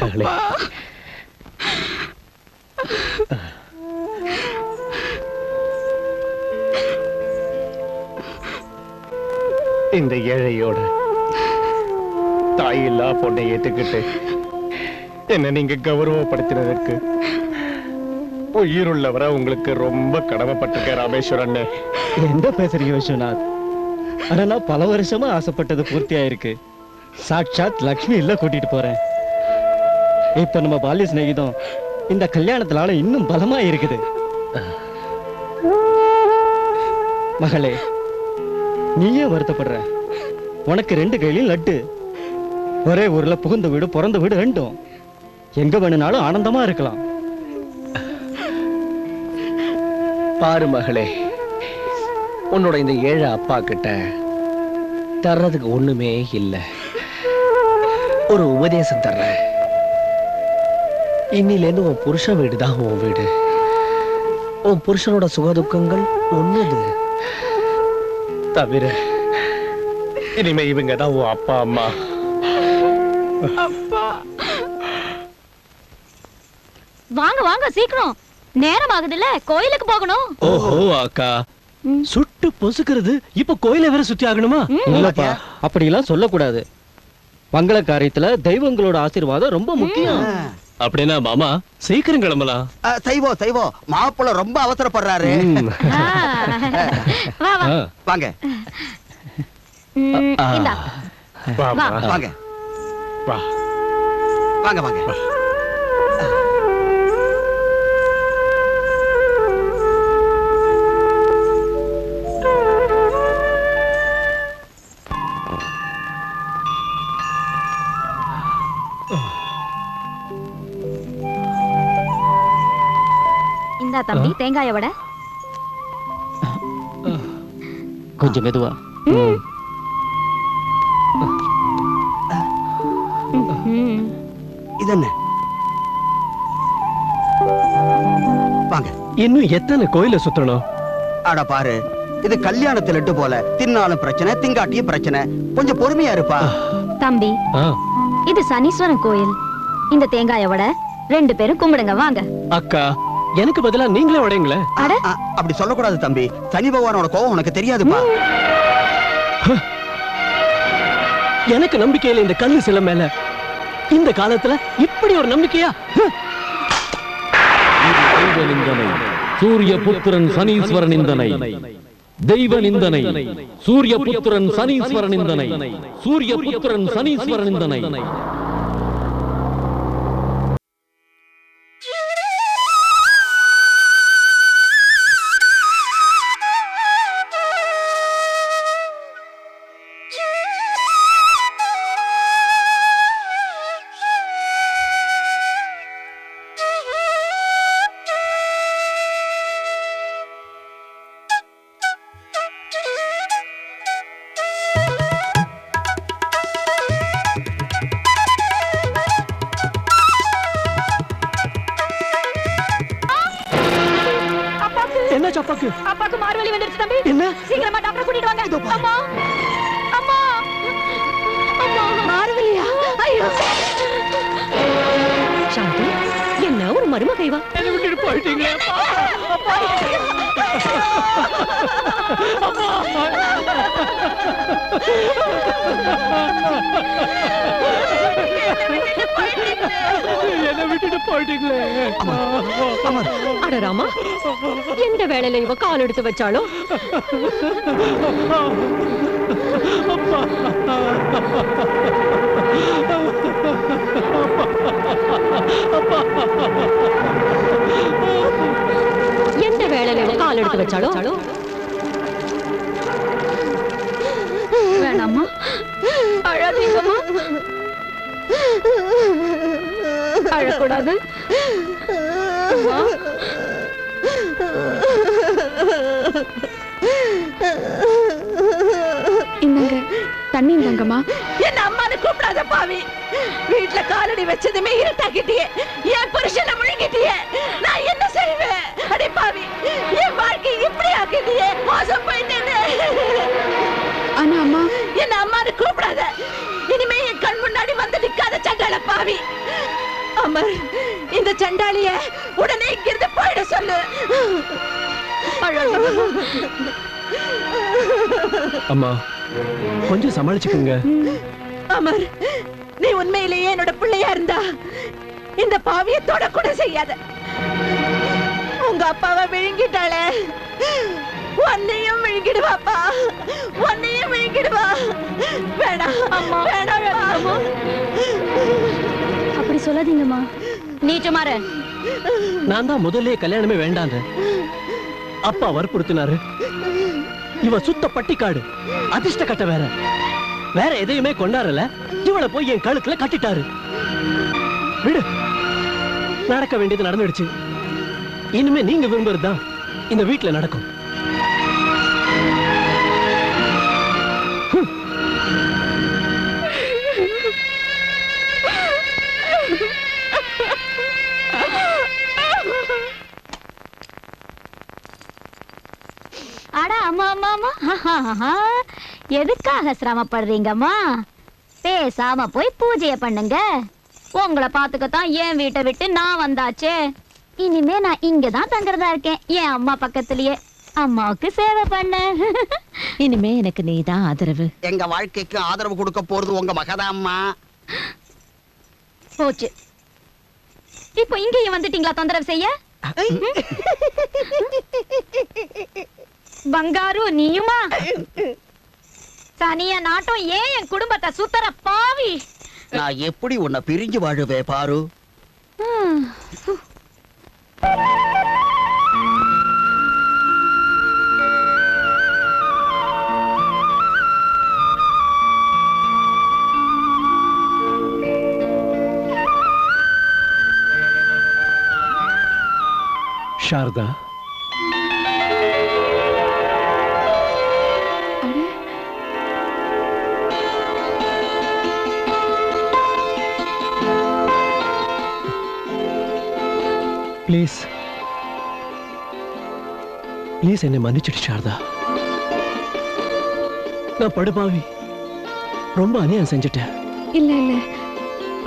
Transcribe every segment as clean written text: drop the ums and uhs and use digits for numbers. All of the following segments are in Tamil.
மகளே. இந்த ஏழையோட தாயில்லா பொண்ணை ஏத்துக்கிட்டு என்ன நீங்க கௌரவப்படுத்தினதற்கு உயிருள்ளவரை உங்களுக்கு ரொம்ப கடமைப்பட்டிருக்க ராமேஸ்வரன். என்ன பேசுறீங்க விஸ்வநாத்? ஆனா நான் பல வருஷமா ஆசைப்பட்டது பூர்த்தி ஆயிருக்கு. சாட்சாத் லக்ஷ்மி இல்ல கூட்டிட்டு போறேன். இப்ப நம்ம பால்ய சிநேகிதம் இந்த கல்யாணத்தினால இன்னும் பலமா இருக்குது. மகளே, நீயே வருத்தப்படுற. உனக்கு 2 கையிலும் லட்டு. ஒரே ஊர்ல புகுந்த வீடு பிறந்த வீடு ரெண்டும். எங்க வேணும்னாலும் ஆனந்தமா இருக்கலாம். பாரு மகளே, உன்னோட இந்த ஏழை அப்பா கிட்ட தர்றதுக்கு ஒண்ணுமே இல்லை. ஒரு உபதேசம் தர்றேன். இன்னிலேருந்து உன் புருஷன் வீடுதான் உன் வீடு. உன் புருஷனோட சுகதுக்கங்கள் ஒண்ணுது தவிர இனிமே இவங்க தான் உன் அப்பா அம்மா. வாங்க வாங்க சீக்கிரம், நேரம் ஆகுதுல்ல, கோயிலுக்கு போகணும். ஓஹோ அக்கா, சுட்டு பொசுக்கிறது இப்ப கோயிலை வேற சுத்தி ஆகணுமா? இல்லப்பா, அப்படிலாம் சொல்லக்கூடாது. மங்கள காரியத்துல தெய்வங்களோட ஆசீர்வாதம் ரொம்ப முக்கியம். அப்படின்னா மாமா சீக்கிரம் கிளம்பலாம். செய்வோம். மாப்பிள்ள ரொம்ப அவசரப்படுறாரு. வா வா வாங்க இந்தா வாங்க வாங்க வாங்க. இந்தா தம்பி தேங்காய வடை. கொஞ்சம் மெதுவா. இது என்ன? வாங்க. இன்னும் எத்தனை கோயில சுத்தணும்? அட பாரு, இது கல்யாணத்துல லட்டு போல. தின்னாலும் பிரச்சனை, திங்காட்டியும் பிரச்சனை. கொஞ்சம் பொறுமையா இருப்பா. தம்பி, இது சனீஸ்வரன் கோயில். இந்த தேங்காய வடை 2 பேரும் கும்பிடுங்க வாங்க. அக்கா, எனக்கு பதிலா நீங்களே உடைங்களே. அப்படி சொல்லக்கூடாது தம்பி. சனி பகவானோட கோவம் உனக்கு தெரியாதுப்பா. எனக்கு நம்பிக்கையில இந்த கல்லு சில மேல இந்த காலத்துல இப்படி ஒரு நம்பிக்கையா? தெய்வ நிந்தனை சூரிய புத்திரன் சனீஸ்வரன் நிந்தனை. தெய்வ நிந்தனை சூரிய புத்திரன் சனீஸ்வரன் நிந்தனை. சூரிய புத்திரன் சனீஸ்வரன் நிந்தனை. அப்பாக்கு மார்வலி வந்துருச்சு தம்பி. என்ன? சீக்கிரமா டாக்டர் கூட்டிட்டு வாங்க. அம்மா அம்மா அம்மா மார்வலியா? ஐயோ சாந்தி, என்ன ஒரு மருமக இவ? என்ன விட்டுட்டு போயிட்டீங்களே அப்பா. என்ன விட்டுட்டு போயிட்டீங்களே. அட ராமா, எந்த வேளையில இவ கால் எடுத்து வச்சாலோ? எந்த வேளையில இவ கால் எடுத்து வச்சாலோ? வேணாமா, அழாதீங்கம்மா. அழக்கூடாது. இன்னங்க தண்ணி இந்தாங்கம்மா. என்ன அம்மானு கூப்பிடாத பாவி. வீட்டுல காலடி வச்சதுமே இருட்டாக்கிட்டியே. என் புருஷனை முழுங்கிட்டியே. நான் என்ன செய்வேன்? அடே பாவி, என் வாழ்க்கை இப்படி ஆக்கிட்டியே. மோசம் போயிட்டேன்னு. ஆனா அம்மா, என்ன அம்மானு கூப்பிடாத. இனிமே என் கண் முன்னாடி வந்து நிக்காத சண்டாள பாவி. அமர், இந்த சண்டாளிய உடனே இங்கிருந்து போயிட சொல்லு. அம்மா கொஞ்சம் சமாளிச்சுக்குங்க. அமர், நீ உண்மையிலேயே என்னோட பிள்ளையா இருந்தா இந்த பாவியை தொடக்கூட செய்யாத. உங்க அப்பாவை விழுங்கிட்டாளே, உன்னையும் விழுங்கிடுவாப்பா, உன்னையும் விழுங்கிடுவா. வேணாம் அம்மா, வேணாம். அப்படி சொல்லாதீங்கம்மா. நீ சுமாரு. நான் தான் முதல்ல கல்யாணமே வேண்டாங்க. அப்பா வற்புறுத்தினாரு. இவ சுத்த பட்டிக்காடு, அதிர்ஷ்ட கட்ட வேற எதையுமே கொண்டாடல. இவளை போய் என் கழுத்துல கட்டிட்டாரு. விடு, நடக்க வேண்டியது நடந்துடுச்சு. இனிமே நீங்க விரும்புறதுதான் இந்த வீட்டுல நடக்கும். அட அம்மா அம்மா அம்மா, எதுக்காக சிரமப்படுறீங்கம்மா? பேசாம போய் பூஜைய பண்ணுங்க. உங்களை பாத்துக்கத்தான் என் வீட்டை விட்டு நான் வந்தாச்சே. இனிமே நான் இங்கதான் தங்குறதா இருக்கேன், என் அம்மா பக்கத்திலேயே. அம்மாவுக்கு சேவை பண்ண. இனிமே எனக்கு நீதான் ஆதரவு. எங்க வாழ்க்கைக்கு ஆதரவு கொடுக்க போறது உங்க மகதாம்மா. போச்சு. இப்போ இங்கேயும் வந்துட்டீங்களா தொந்தரவு செய்ய? பங்காரு, நீயுமா? சனிய நாட்டம் ஏன் என் குடும்பத்தை சுத்தர பாவி. நான் எப்படி உன்னை பிரிஞ்சு வாழுவே பாரு. சாரதா, ப்ளீஸ் ப்ளீஸ் என்னை மன்னிச்சிடு சாரதா. நான் படுபாவி, ரொம்ப அநியாயம் செஞ்சுட்டேன். இல்ல இல்ல,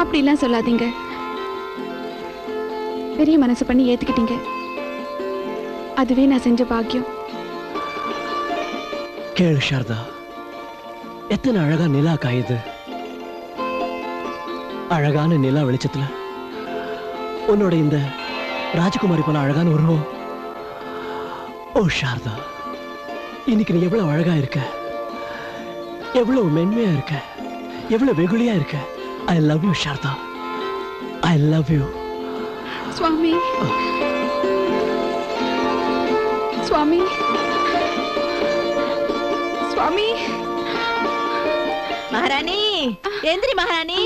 அப்படிலாம் சொல்லாதீங்க. பெரிய மனசு பண்ணி ஏத்துக்கிட்டீங்க, அதுவே நான் செஞ்ச பாக்கியம். கேளு சாரதா, எத்தனை அழகா நிலா காயுது. அழகான நிலா வெளிச்சத்துல உன்னோட இந்த ராஜகுமாரி போல அழகான உருவம். ஓ சாரதா, இன்னைக்கு நீ எவ்வளவு அழகா இருக்க, எவ்வளவு மென்மையா இருக்க, எவ்வளவு வெகுளியா இருக்க. I love you Saradha, I love you. சுவாமி சுவாமி சுவாமி. மகாராணி, எந்திரி மகாராணி.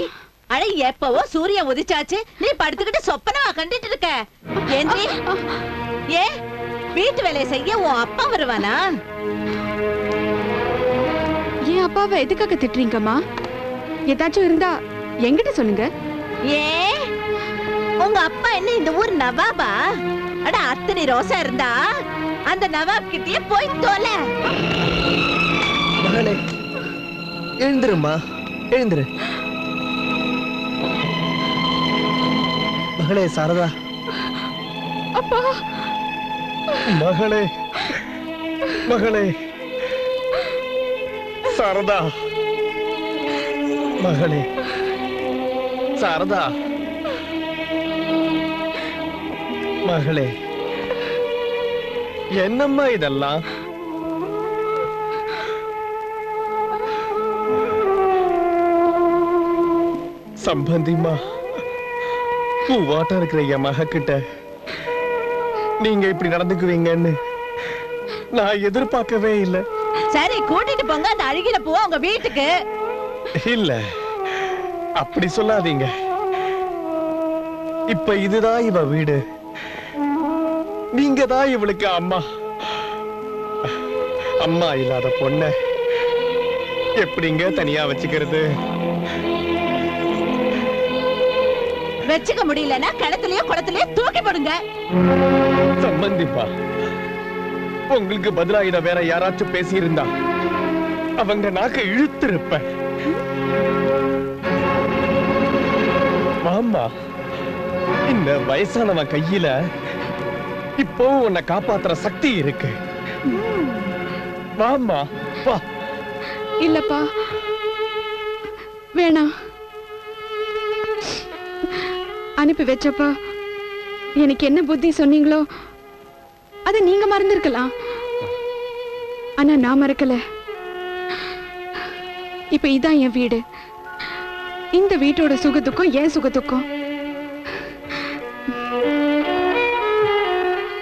அட, எப்பவோ சூரியன் உதிச்சாச்சு, நீ படுத்துக்கிட்டு சொப்பனவா கண்டுட்டு இருக்க? எந்திரி. ஏ, வீட்டு வேலையை செய்ய உன் அப்பா வருவானா? என் அப்பாவை எதுக்காக திட்டுறீங்கம்மா? ஏதாச்சும் இருந்தா என்கிட்ட சொல்லுங்க. ஏ, உங்க அப்பா என்ன இந்த ஊர் நவாபா? அட, அத்தனை ரோசா இருந்தா அந்த நவாப் கிட்டயே போய் தோலை. மகளே, எழுந்திருமா, எழுந்திரு. மகளே சாரதா. அப்பா. மகளே, மகளே சாரதா, மகளே சாரதா, மகளே. என்னம்மா இதெல்லாம்? சம்பந்திமா, பூவாட்டம் இருக்கிற என் மக கிட்ட நீங்க இப்படி நடந்துக்குவீங்கன்னு நான் எதிர்பார்க்கவே இல்லை. சரி, கூட்டிட்டு போங்க அந்த அழுகின பூவா உங்க வீட்டுக்கு. இல்ல, அப்படி சொல்லாதீங்க. இப்ப இதுதான் இவ வீடு, நீங்க தான் இவளுக்கு அம்மா. அம்மா இல்லாத பொண்ண எப்படிங்க தனியா வச்சுக்கிறது? வச்சுக்க முடியலன்னா கிணத்துலயோ குளத்துலயோ தூக்கி போடுங்க. சம்பந்திப்பா, உங்களுக்கு பதிலா இத வேற யாராச்சும் பேசி இருந்தா அவங்க நாக்க இழுத்திருப்ப. ஆமா, இந்த வயசானவன் கையில இப்போ உன்னை காப்பாத்துற சக்தி இருக்கு. வாம்மா வா. இல்லப்பா, வேணாம். அனுப்பி வச்சப்பா எனக்கு என்ன புத்தி சொன்னீங்களோ அதை நீங்க மறந்திருக்கலாம். ஆனா நான் மறக்கல. இப்ப இதான் என் வீடு. இந்த வீட்டோட சுகத்துக்கும் என் சுகத்துக்கும்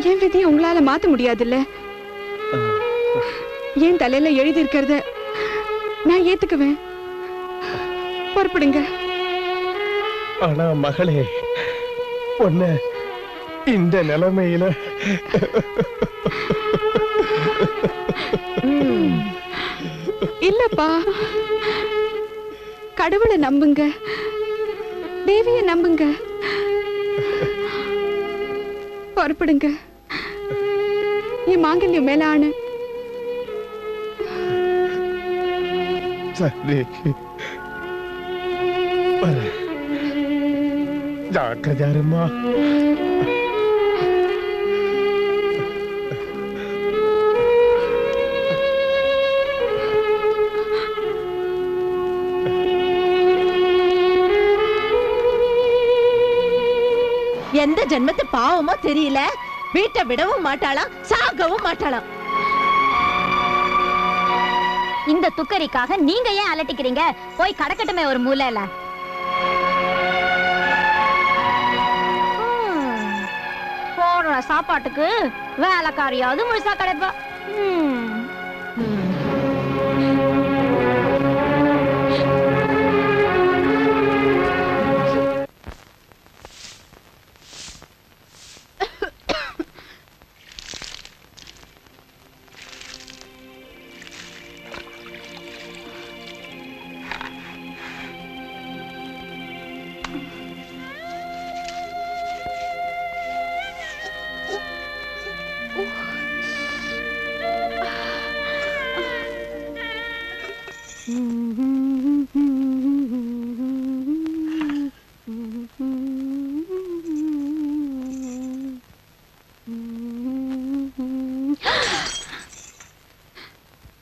என் விதியை உங்களால மாத்த முடியாதுல்ல. என் தலையில எழுதி இருக்கிறத நான் ஏத்துக்குவேன். பொறுப்படுங்க. ஆனா மகளே, உன்னை இந்த நிலைமையில இல்லப்பா, கடவுளை நம்புங்க, தேவிய நம்புங்க. பொறுப்படுங்க. என் மாங்கல்யம் மேல ஆணு. சரி, ஜாக்கிரதையா இருமா. எந்த ஜென்மத்து பாவமோ தெரியல, வீட்டை விடவும் மாட்டாளாம், சாகவும் மாட்டாளாம். இந்த துக்கரிக்காக நீங்க ஏன் அலட்டிக்கிறீங்க? போய் கடக்கட்டுமே ஒரு மூலையில. போடுற சாப்பாட்டுக்கு வேலைக்காரியாவது முழுசா கிடைப்பா.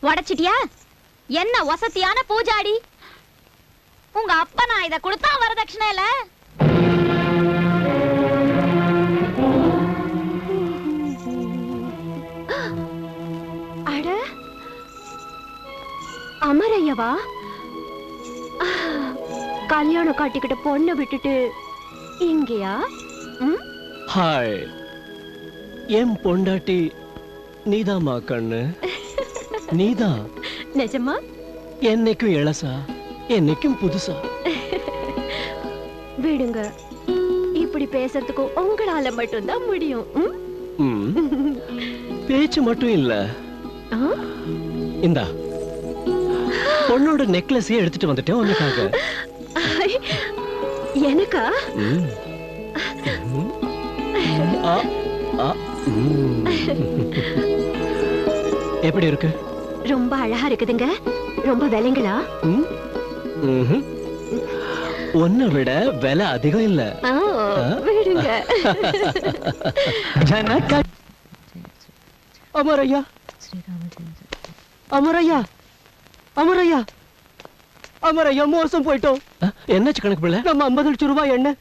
உடைச்சிட்டியா? என்ன வசதியான பூஜாடி! உங்க அப்பா நான் இத கொடுத்தா வரதட்சணையில. அட, அமரையவா? கல்யாணம் காட்டிக்கிட்ட பொண்ணை விட்டுட்டு இங்கயா? ஹாய், என் பொண்டாட்டி நீதாம்மா கண்ணு, நீதான். நிஜமா? என்னைக்கும் இளசா, என்னைக்கும் புதுசா. விடுங்க, இப்படி பேசுறதுக்கு உங்களால மட்டும்தான் முடியும். பேச்சு மட்டும் இல்ல. இந்தா பொண்ணோட நெக்லஸையே எடுத்துட்டு வந்துட்டேன் உனக்காக. எனக்கா? எப்படி இருக்கு? ரொம்ப அழகா இருக்குதுங்க. ரொம்ப விலைங்களா? உன்னை விட விலை அதிகம் இல்ல. விடுங்க. அமரையா, அமரையா, அமரையா, அமரையா, மோசம் போயிட்டோம். என்னாச்சு கணக்கு பிள்ளை? நம்ம 50 லட்சம் ரூபாய் எண்ணெய்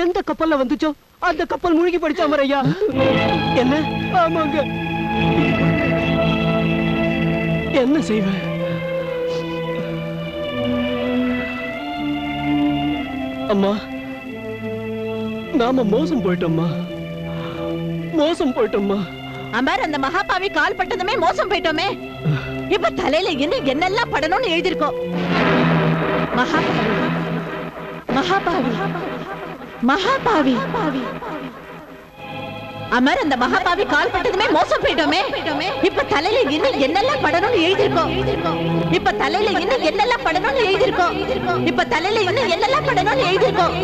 எந்த கப்பல்ல வந்துச்சோ அந்த கப்பல் மூழ்கி போயிடுச்சு அமரையா. என்ன? ஆமாங்க. என்ன செய்வேன்? அம்மா, நாம மோசம் போயிட்டோம்மா, மோசம் போயிட்டோம்மா. அமர், அந்த மகாபாவி கால் பட்டதுமே மோசம் போயிட்டோமே. இப்ப தலையில இன்னும் என்னெல்லாம் படணும்னு எழுதிருக்கோம். மகாபாவி, மகாபாவி, மகாபாவி. அமர், அந்த மகாபாவி கால் பட்டதுமே மோசம் போயிட்டோமே. இப்ப தலையில இன்னும் என்னெல்லாம் படணும்னு எழுதிருக்கோம். இப்ப தலையில இன்னும் என்னெல்லாம் படணும்னு எழுதிருக்கோம். இப்ப தலையில இன்னும் என்னெல்லாம் படணும்னு எழுதிருக்கோம்.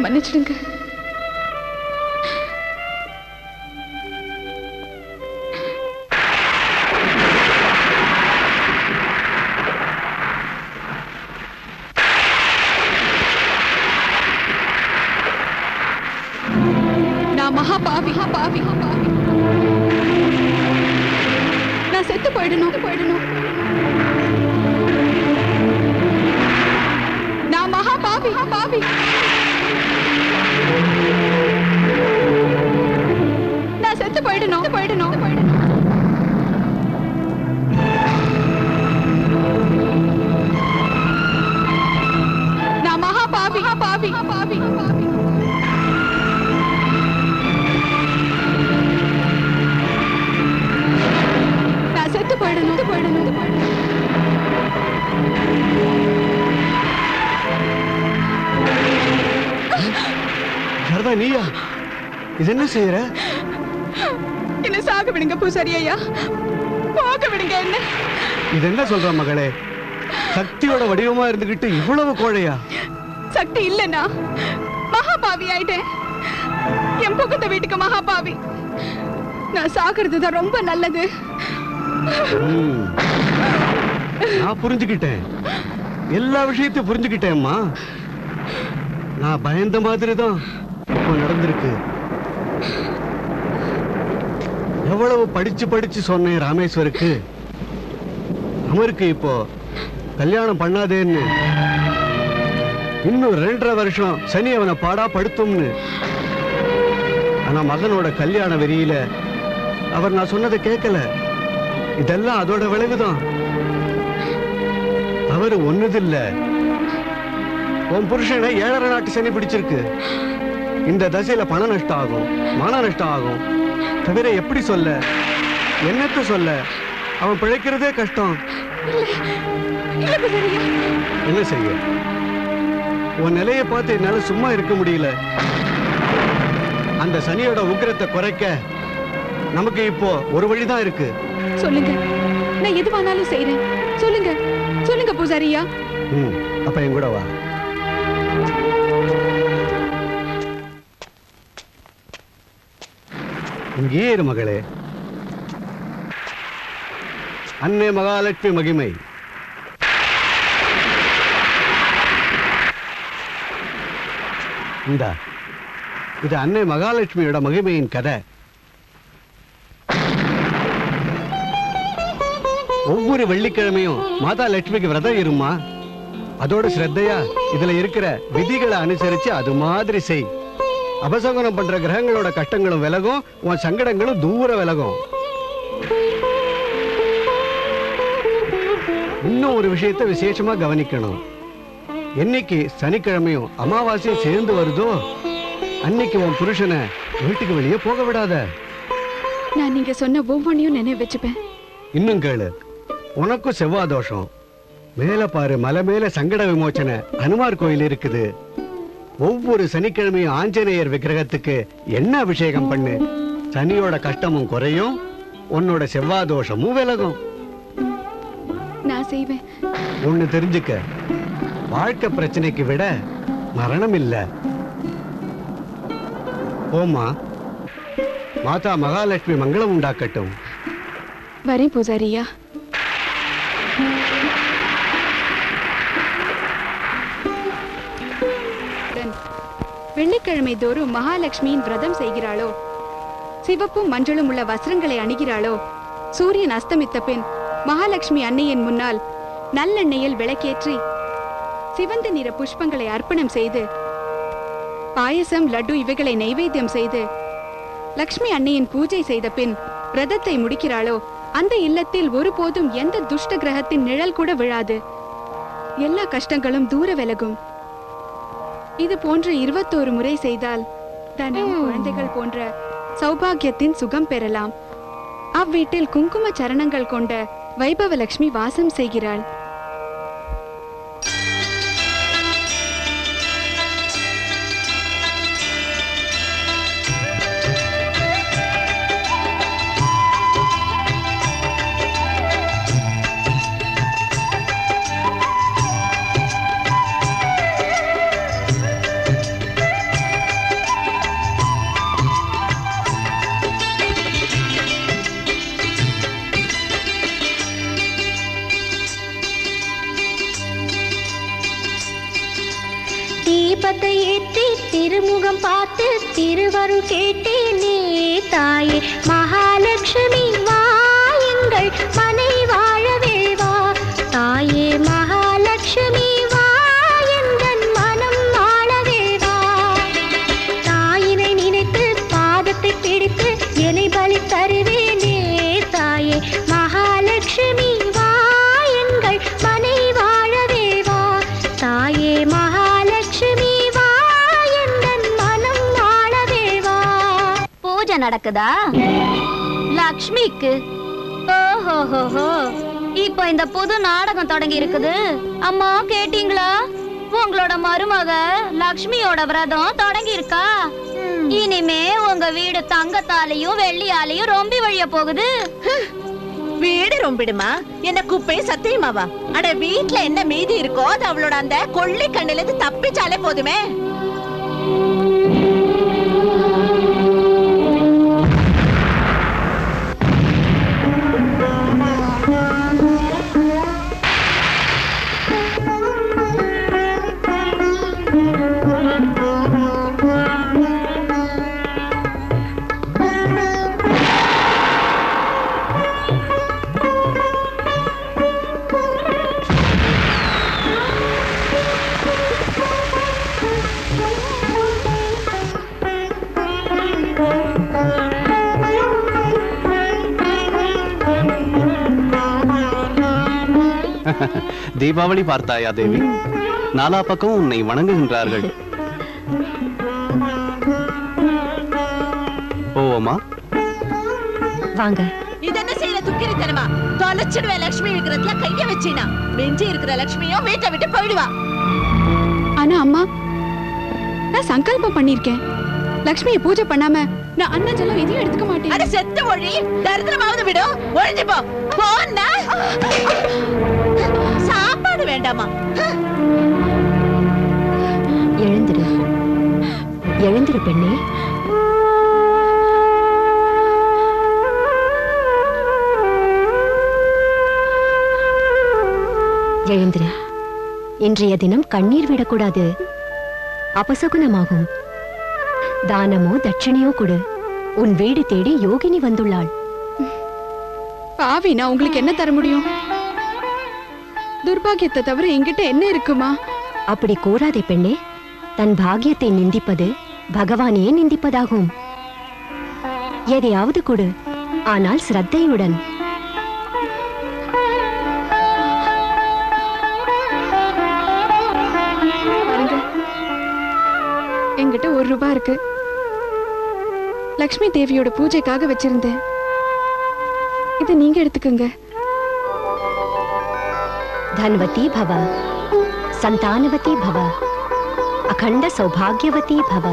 மன்னிச்சிடுங்க. நான் மகா பாவி பாவி பாவி. நான் செத்து போயிடணும். நான் மகா பாவி பாவி. நான் செத்து போயிடணும். நான் மகா பாவி பாவி பாவி. நான் செத்து போயிடணும். சாரதா, நீயா? இது என்ன செய்யற? என்ன சாக விடுங்க பூசாரி ஐயா, போக விடுங்க என்ன. இது என்ன சொல்ற மகளே? சக்தியோட வடிவமா இருந்துகிட்டு இவ்வளவு கோழையா? சக்தி இல்லைன்னா மகாபாவி ஆயிட்டேன். என் பக்கத்து வீட்டுக்கு மகாபாவி. நான் சாகிறதுதான் ரொம்ப நல்லது. நான் புரிஞ்சுக்கிட்டேன், எல்லா விஷயத்தையும் புரிஞ்சுக்கிட்டேன்மா. நான் பயந்த மாதிரி தான் இப்போ நடந்திருக்கு. எவ்வளவு படிச்சு சொன்னேன் ராமேஸ்வருக்கு, அமருக்கு இப்போ கல்யாணம் பண்ணாதேன்னு. இன்னும் 2.5 வருஷம் சனி அவனை பாடா படுத்தும்னு. ஆனா மகனோட கல்யாண வெறியில அவர் நான் சொன்னதை கேட்கல. இதெல்லாம் அதோட விளைவுதான். அவரு ஒண்ணுதில்ல, உன் புருஷனை 7.5 நாட்டு சனி பிடிச்சிருக்கு. இந்த தசையில பண நஷ்டம் ஆகும், மான நஷ்டம் ஆகும். தவிர எப்படி சொல்ல, என்னத்த சொல்ல? அவன் பிழைக்கிறதே கஷ்டம். என்ன செய்ய? உன் நிலையை பார்த்து என்னால சும்மா இருக்க முடியல. அந்த சனியோட உக்கிரத்தை குறைக்க நமக்கு இப்போ ஒரு வழிதான் இருக்கு. சொல்லுங்க, நான் எதுவானாலும் செய்றேன். சொல்லுங்க பூசாரியா. அப்ப என் கூட வா. இங்கே இரு மகளே. அன்னை மகாலட்சுமி மகிமை. இந்தா, இது அன்னை மகாலட்சுமியோட மகிமையின் கதை. ஒவ்வொரு வெள்ளிக்கிழமையும் மாதா லட்சுமிக்கு விரதம் இருமா. அதோட ஸ்ரத்தையா இதுல இருக்கிற விதிகளை அனுசரிச்சு அது மாதிரி செய். அபசகுனம் பண்ற கிரகங்களோட கஷ்டங்களும் விலகும், உன் சங்கடங்களும் தூர விலகும். இன்னும் ஒரு விஷயத்தை விசேஷமா கவனிக்கணும். என்னைக்கு சனிக்கிழமையும் அமாவாசையும் சேர்ந்து வருதோ அன்னைக்கு உன் புருஷனை வீட்டுக்கு வெளியே போக விடாத. நான் நீங்க சொன்ன ஒவ்வொன்றையும் நினைவு வச்சுப்பேன். இன்னும் கேளு, உனக்கும் செவ்வாய் தோஷம். மேல பாரு, மலை மேல சங்கட விமோச்சன ஹனுமார் கோயில் இருக்குது. ஒவ்வொரு சனிக்கிழமையும் ஆஞ்சநேயர் விக்கிரகத்துக்கு என்ன அபிஷேகம் பண்ணு. சனியோட கஷ்டமும் குறையும், உன்னோட செவ்வாய் தோஷமும் விலகும். நான் செய்வேன். ஒண்ணு தெரிஞ்சுக்க, வாழ்க்கை பிரச்சனைக்கு விட மரணம் இல்ல. போமா, மாதா மகாலட்சுமி மங்களம் உண்டாக்கட்டும். வரேன் பூசாரியா. வெள்ளிக்கிழமை தோறும் மகாலட்சுமியின் விரதம் செய்கிறாளோ, சிவப்பும் மஞ்சளும் உள்ள வஸ்திரங்களை அணிகிறாளோ, சூரியன் அஸ்தமித்த பின் மகாலட்சுமி அன்னையின் முன்னால் நல்லெண்ணெயில் விளக்கேற்றி சிவந்த நிற புஷ்பங்களை அர்ப்பணம் செய்து பாயசம், லட்டு இவைகளை நைவேத்தியம் செய்து லக்ஷ்மி அன்னையின் பூஜை செய்த பின் விரதத்தை முடிக்கிறாளோ, அந்த இல்லத்தில் ஒருபோதும் எந்த துஷ்ட கிரகத்தின் நிழல் கூட விழாது. எல்லா கஷ்டங்களும் தூர விலகும். இது போன்று 21 முறை செய்தால் தனம், குழந்தைகள் போன்ற சௌபாகியத்தின் சுகம் பெறலாம். அவ்வீட்டில் குங்கும சரணங்கள் கொண்ட வைபவலட்சுமி வாசம் செய்கிறாள். தீபத்தை ஏற்றி திருமுகம் பார்த்து திருவருள் கேட்டேனே தாயே மகாலட்சுமி வா எங்கள் மனை வாழவே வா தாயே மகாலட்சுமி வா எங்கள் மனம் வாழவே வா தாயினை நினைத்து பாதத்தை பிடித்து என்னை பலி தருவேனே தாயே மகாலட்சுமி வா எங்கள் மனை வாழவே வா தாயே மகாலட்சுமி வா எங்கள் மனம் வாழவே வா. பூஜை நடக்குதா லக்ஷ்மிக்கு? ஓஹோஹோஹோ, இப்போ இந்த புது நாடகம் தொடங்கி இருக்குது. அம்மா கேட்டீங்களா? உங்களோட மருமக லக்ஷ்மியோட விரதம் தொடங்கி இருக்கா. இனிமே உங்க வீடு தங்கத்தாலையும் வெள்ளியாலையும் ரொம்பி வழிய போகுது. வீடு ரொம்பிடுமா? என்ன குப்பை சத்தியமாவா? அட வீட்ல என்ன மீதி இருக்கோ அது அவளோட அந்த கொள்ளி கண்ணுல இருந்து தப்பிச்சாலே போதுமே. தீபாவளி பார்த்தாயா தேவி? நாலா பக்கம் உன்னை வணங்குகின்றார்கள். போவோமா? வாங்க. இது என்ன செய்யற துக்கிரித்தனமா? தொலைச்சிடுவேன் லட்சுமி இருக்கிறதுல கைய வச்சினா. மிஞ்சி இருக்கிற லட்சுமியும் வீட்டை விட்டு போயிடுவா. ஆனா அம்மா, நான் சங்கல்பம் பண்ணிருக்கேன். லக்ஷ்மியை பூஜை பண்ணாம நான் அன்னஜலம் எதையும் எடுத்துக்க மாட்டேன். அட செத்த ஒழி, தரித்திரமாவது விடு. ஒழிஞ்சு போ. போன்னா சாப்பாடு வேண்டாமா? எழுந்திரு, எழுந்திரு பெண்ணே. எழுந்திரு. இன்றைய தினம் கண்ணீர் விடக்கூடாது, அபசகுனமாகும். தானமோ தட்சணையோ கொடு. உன் வீடு தேடி யோகினி வந்துள்ளாள். பாவி, நான் உங்களுக்கு என்ன தர முடியும்? துர்பாகியத்தை தவிர என்கிட்ட என்ன இருக்குமா? அப்படி கூறாதே பெண்ணே. தன் பாக்கியத்தை நிந்திப்பது பகவானையே நிந்திப்பதாகும். எதையாவது கொடு, ஆனால் சிரத்தையுடன். என்கிட்ட 1 ரூபாய் இருக்கு. லக்ஷ்மி தேவியோட பூஜைக்காக வச்சிருந்தேன். இதை நீங்க எடுத்துக்கங்க. धनवती भव, संतानवती भव, अखंड सौभाग्यवती भव.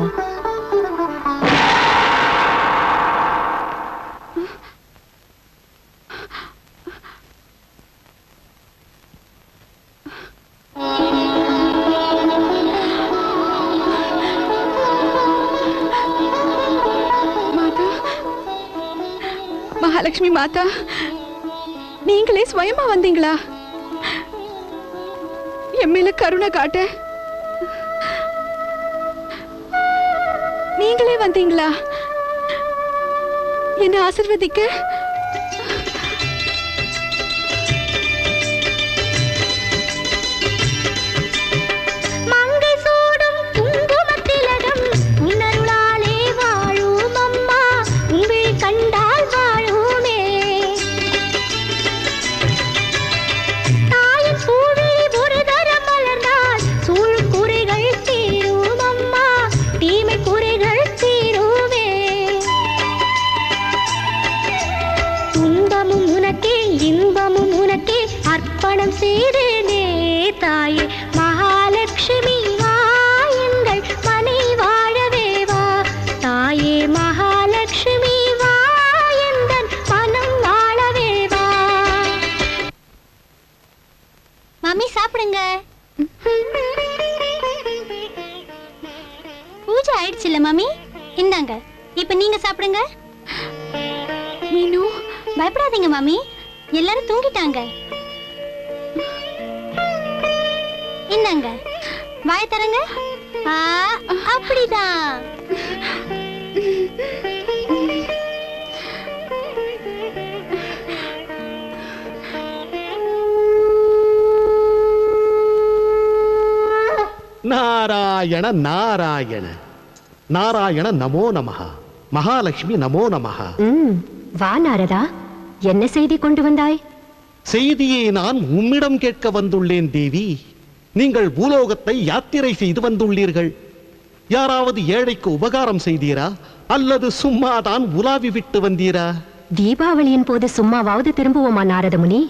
மாதா, மகாலட்சுமி மாதா, நீங்களே ஸ்வயமா வந்தீங்களா? என் மேல கருணை காட்ட நீங்களே வந்தீங்களா? என்ன ஆசீர்வதிக்க? மங்கை சூடும் குங்குமத்திலகம் உன்னருளாலே வாழும் அம்மா, உன்னை கண்டால் வாழுமே. தாயின் பூவிழி ஒரு தரம் மலர்ந்தால் சூழ் குறைகள் தீரும் அம்மா, தீமை குறைகள் தீருமே. துன்பமும் உனக்கே இன்பமும் உனக்கே அர்ப்பணம் செய்தேனே தாயே மகாலட்சுமி வா எங்கள் மனை வாழவே வா. தாயே மகாலட்சுமி வா எங்கள் மனம் வாழவே வா. மாமி சாப்பிடுங்க. பூஜை ஆயிடுச்சுல்ல மாமி? இந்தாங்க, இப்ப நீங்க சாப்பிடுங்க. மீனு, பயப்படாதீங்க மாமி, எல்லாரும் தூங்கிட்டாங்க. இந்தாங்க, வாய தரங்க. அப்படிதான். நாராயண நாராயண நாராயண நமோ நமஹ, மகாலட்சுமி நமோ நமஹ. வா நாரதா, என்ன செய்தி கொண்டு வந்தாய்? செய்தியை நான் உம்மிடம் கேட்க வந்துள்ளேன் தேவி. நீங்கள் பூலோகத்தை யாத்திரை செய்து வந்துள்ளீர்கள். யாராவது ஏழைக்கு உபகாரம் செய்தீரா அல்லது சும்மாதான் உலாவி விட்டு வந்தீரா? தீபாவளியின் போது சும்மாவாவது திரும்புவோமா நாரதமுனி?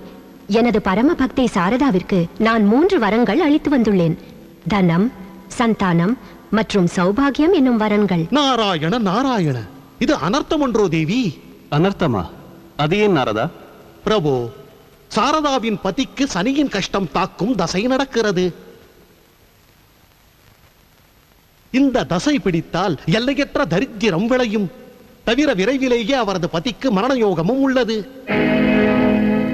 எனது பரம பக்தை சாரதாவிற்கு நான் 3 வரங்கள் அளித்து வந்துள்ளேன். தனம், சந்தானம் மற்றும் சௌபாகியம் என்னும் வரன்கள். நாராயண நாராயண, இது அனர்த்தம் ஒன்றோ தேவி? அனர்த்தமா? அது ஏன் நாரதா? பிரபு, சாரதாவின் பதிக்கு சனியின் கஷ்டம் தாக்கும் தசை நடக்கிறது. இந்த தசை பிடித்தால் எல்லையற்ற தரித்திரம் விளையும். தவிர விரைவிலேயே அவரது பதிக்கு மரண யோகமும் உள்ளது.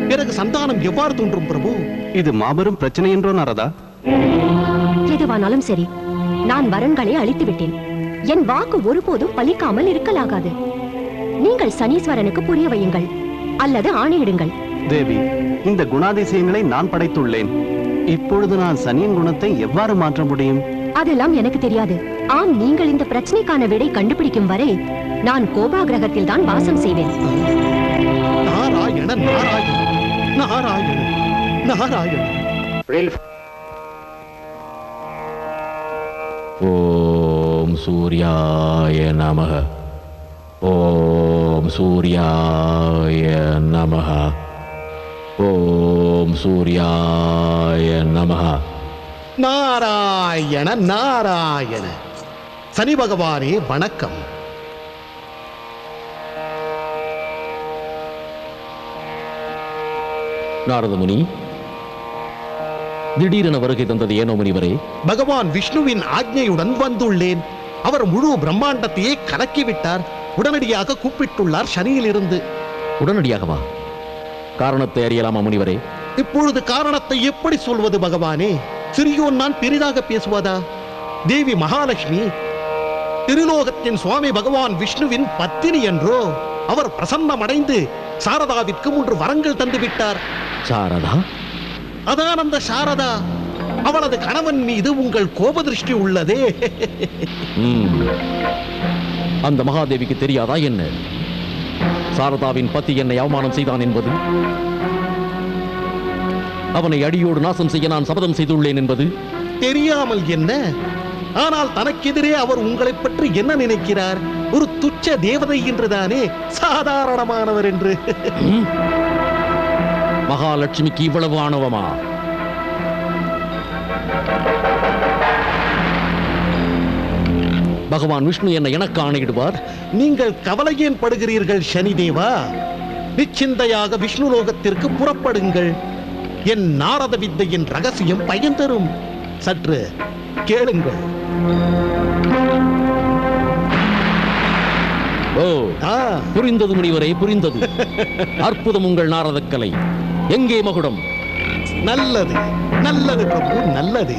பிறகு சந்தானம் எவ்வாறு தோன்றும் பிரபு? இது மாபெரும் பிரச்சனை என்றோ நாரதா? எதுவானாலும் சரி, நான் வரன்களை அளித்து விட்டேன். என் வாக்கு ஒருபோதும் பலிக்காமல் இருக்கலாகாது. நீங்கள் சனீஸ்வரனுக்கு புரிய வையுங்கள் அல்லது ஆணையிடுங்கள். தேவி, இந்த குணாதிசயங்களை நான் படைத்துள்ளேன். இப்பொழுது நான் சனியின் குணத்தை எவ்வாறு மாற்ற முடியும்? அதெல்லாம் எனக்கு தெரியாது. ஆம், நீங்கள் இந்த பிரச்சனைக்கான விடை கண்டுபிடிக்கும் வரை நான் கோபாகிரகத்தில் தான் வாசம் செய்வேன். நாராயண நாராயண நாராயண நாராயண. ஓம் சூர்யாய நமஹ, ஓம் சூர்யாய நமஹ, ஓம் சூர்யாய நமஹ. நாராயண நாராயண. சனி பகவானே வணக்கம். நாரதமுனி, திடீரென வருகை தந்தது ஏனோ முனிவரே? பகவான் விஷ்ணுவின் ஆக்ஞையுடன் வந்துள்ளேன். அவர் முழு பிரம்மாண்டத்தையே கலக்கிவிட்டார். உடனடியாக கூப்பிட்டுள்ளார் சனியில் இருந்து. உடனடியாகவா? காரணத்தை அறியலாமா முனிவரே? இப்பொழுது காரணத்தை எப்படி சொல்வது பகவானே? சிறியோன் நான் பெரிதாக பேசுவதா? தேவி மகாலட்சுமி திருலோகத்தின் சுவாமி பகவான் விஷ்ணுவின் பத்தினி என்றோ. அவர் பிரசன்னமடைந்து சாரதாவிற்கு 3 வரங்கள் தந்து விட்டார். சாரதா? அதான் அந்த சாரதா. அவளது கணவன் மீது உங்கள் கோப திருஷ்டி உள்ளதே. அந்த மகாதேவிக்கு தெரியாதா என்ன சாரதாவின் பத்தி என்னை அவமானம் செய்தான் என்பது? அவனை அடியோடு நாசம் செய்ய நான் சபதம் செய்துள்ளேன் என்பது? தெரியாமல் என்ன? ஆனால் தனக்கெதிரே அவர் உங்களை பற்றி என்ன நினைக்கிறார்? ஒரு துச்ச தேவதை என்றுதானே, சாதாரணமானவர் என்று. மகாலட்சுமிக்கு இவ்வளவு ஆணவமா? பகவான் விஷ்ணு என்னை எனக்கு ஆணையிடுவார். நீங்கள் கவலையேன் படுகிறீர்கள் சனிதேவா? நிச்சிந்தையாக விஷ்ணு லோகத்திற்கு புறப்படுங்கள். என் நாரத வித்தையின் ரகசியம் பயன் தரும். சற்று கேளுங்கள். ஓ, புரிந்தது முனிவரே, புரிந்தது. அற்புதம் உங்கள் நாரதக்கலை. எங்கே மகுடம்? நல்லது நல்லது பிரபு, நல்லது.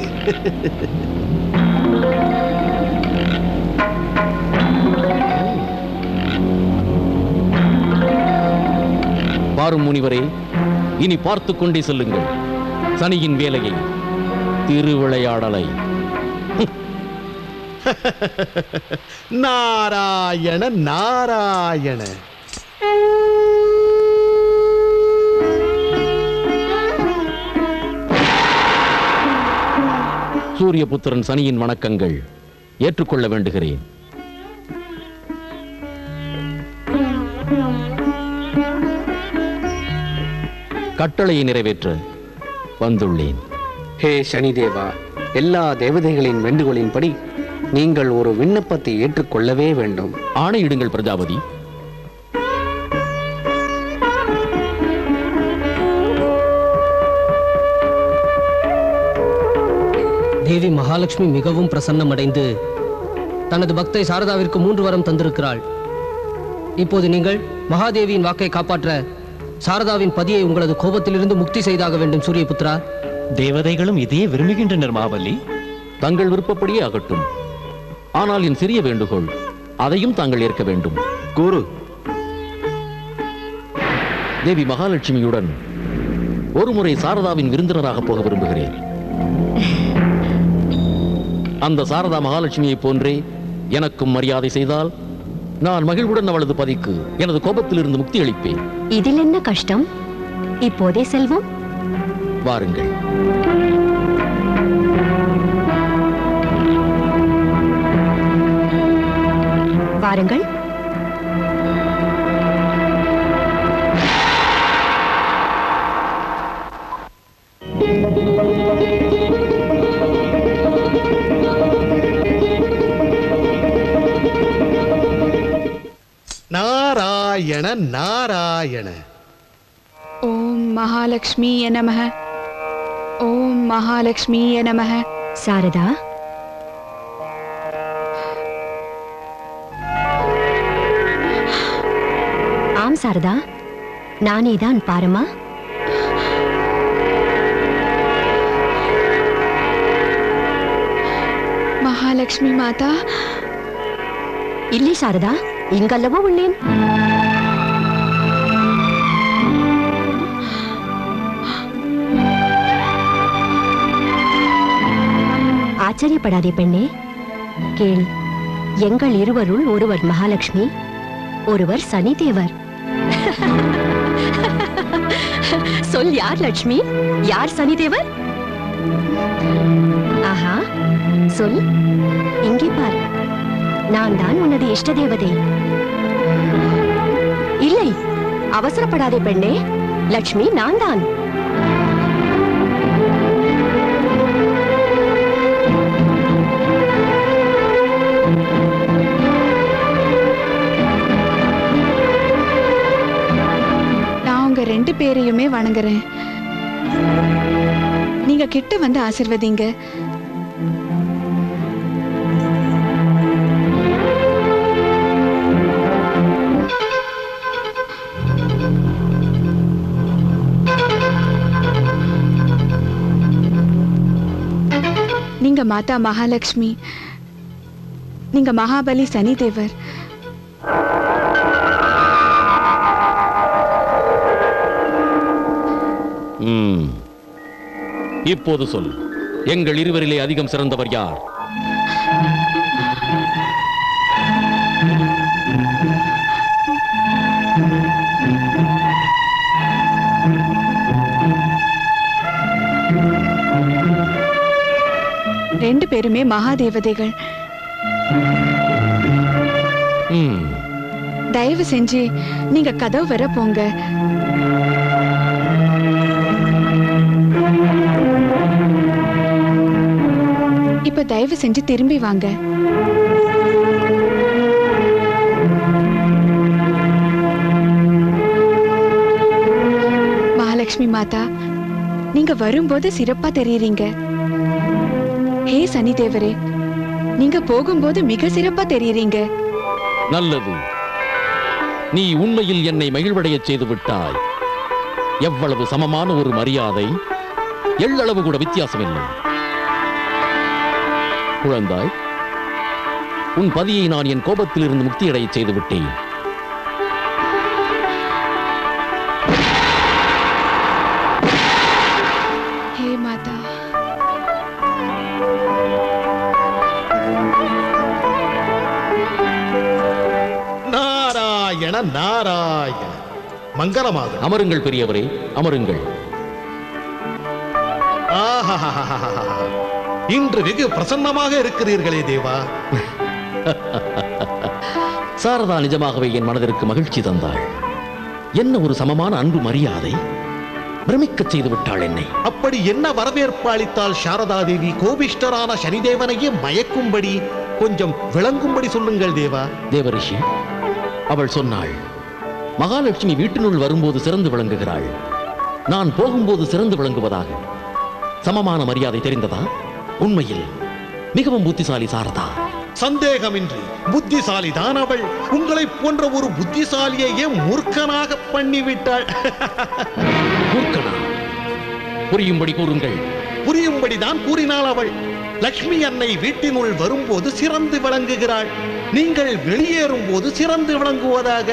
பாரும் முனிவரே, இனி பார்த்துக் கொண்டே செல்லுங்கள் சனியின் வேலையை, திருவிளையாடலை. நாராயண நாராயண. சூரியபுத்திரன் சனியின் வணக்கங்கள் ஏற்றுக்கொள்ள வேண்டுகிறேன். கட்டளையை நிறைவேற்ற வந்துள்ளேன். ஹே சனிதேவா, எல்லா தேவதைகளின் வேண்டுகோளின்படி நீங்கள் ஒரு விண்ணப்பத்தை ஏற்றுக்கொள்ளவே வேண்டும். ஆணையிடுங்கள் பிரஜாபதி. தேவி மகாலட்சுமி மிகவும் பிரசன்னமடைந்து தனது பக்தை சாரதாவிற்கு 3 வரம் தந்திருக்கிறாள். இப்போது நீங்கள் மகாதேவியின் வாக்கை காப்பாற்ற சாரதாவின் பதியை உங்களது கோபத்திலிருந்து முக்தி செய்தாக வேண்டும் சூரியபுத்திரா. தேவதைகளும் இதையே விரும்புகின்றனர் மாவல்லி. தங்கள் விருப்பப்படியே ஆகட்டும். ஆனால் என் சிறிய வேண்டுகோள், அதையும் தாங்கள் ஏற்க வேண்டும். கூறு. தேவி மகாலட்சுமியுடன் ஒருமுறை சாரதாவின் விருந்தினராக போக விரும்புகிறேன். அந்த சாரதா மகாலட்சுமியை போன்றே எனக்கும் மரியாதை செய்தால் நான் மகிழ்வுடன் அவளது பதிக்கு எனது கோபத்திலிருந்து முக்தி அளிப்பேன். இதில் என்ன கஷ்டம்? இப்போதே செல்வோம். வாருங்கள். வாருங்கள். நாராயண நாராயண. ஓம் மகாலட்சுமியே நமः. ஓம் மகாலட்சுமியே நமः. சாரதா, ஆம் சாரதா, நானேதான். பாரம்மா. மகாலட்சுமி மாதா. இல்லை சாரதா, இங்கல்லவோ உள்ளேன். ஆச்சரியப்படாதே பெண்ணே. கேள், எங்கள் இருவருள் ஒருவர் மகாலட்சுமி, ஒருவர் சனிதேவர். சொல், யார் லட்சுமி, யார் சனிதேவர்? ஆஹா, சொல். இங்கே பார், நான் தான் உனது இஷ்ட தேவதை. இல்லை, அவசரப்படாதே பெண்ணே. லட்சுமி நான் தான். நான் உங்க 2 பேரையுமே வணங்குறேன். நீங்க கிட்ட வந்து ஆசிர்வதிங்க. நீங்க மாதா மகாலட்சுமி, நீங்க மகாபலி சனிதேவர். இப்போது சொல், எங்கள் இருவரிலே அதிகம் சிறந்தவர் யார்? ரெண்டு பேருமே மகாதேவதைகள். தயவு செஞ்சு நீங்க கதவு வர போங்க. இப்ப தயவு செஞ்சு திரும்பி வாங்க. மகாலட்சுமி மாதா, நீங்க வரும்போது சிறப்பா தெரியுறீங்க. ஹே சனி தேவரே, நீங்க போகும்போது மிக சிறப்பா தெரியுறீங்க. நல்லது, நீ உண்மையில் என்னை மகிழ்வடைய செய்து விட்டாய். எவ்வளவு சமமான ஒரு மரியாதை, எள்ளளவு கூட வித்தியாசமில்லை. குழந்தாய், உன் பதியை நான் என் கோபத்திலிருந்து முக்தியடைய செய்து விட்டேன். ஹே மாதா, நாராயண நாராயண. மங்களமாக. அமருங்கள் பெரியவரே, அமருங்கள். இன்று வெகு பிரசன்னமாக இருக்கிறீர்களே தேவா. சாரதா நிஜமாகவே என் மனதிற்கு மகிழ்ச்சி தந்தாள். என்ன ஒரு சமமான அன்பு மரியாதை, பிரமிக்க செய்து விட்டாள் என்னை. அப்படி என்ன வரவேற்பு அளித்தால் சாரதா தேவி கோபிஷ்டரான சனிதேவனையே மயக்கும்படி, கொஞ்சம் விளங்கும்படி சொல்லுங்கள் தேவா. தேவரிஷி, அவள் சொன்னாள், மகாலட்சுமி வீட்டினுள் வரும்போது சிறந்து விளங்குகிறாள், நான் போகும்போது சிறந்து விளங்குவதாக. சமமான மரியாதை தெரிந்ததா? உண்மையில் மிகவும் புத்திசாலி சாரதா. சந்தேகமின்றி புத்திசாலி தான் அவள். உங்களை போன்ற ஒரு புத்திசாலியையே மூர்க்கனாக பண்ணிவிட்டாள். மூர்க்கனா? புரியும்படி கூறுங்கள். புரியும்படி தான் கூறினாள் அவள். லக்ஷ்மி அன்னை வீட்டினுள் வரும்போது சிறந்து விளங்குகிறாள், நீங்கள் வெளியேறும் போது சிறந்து விளங்குவதாக.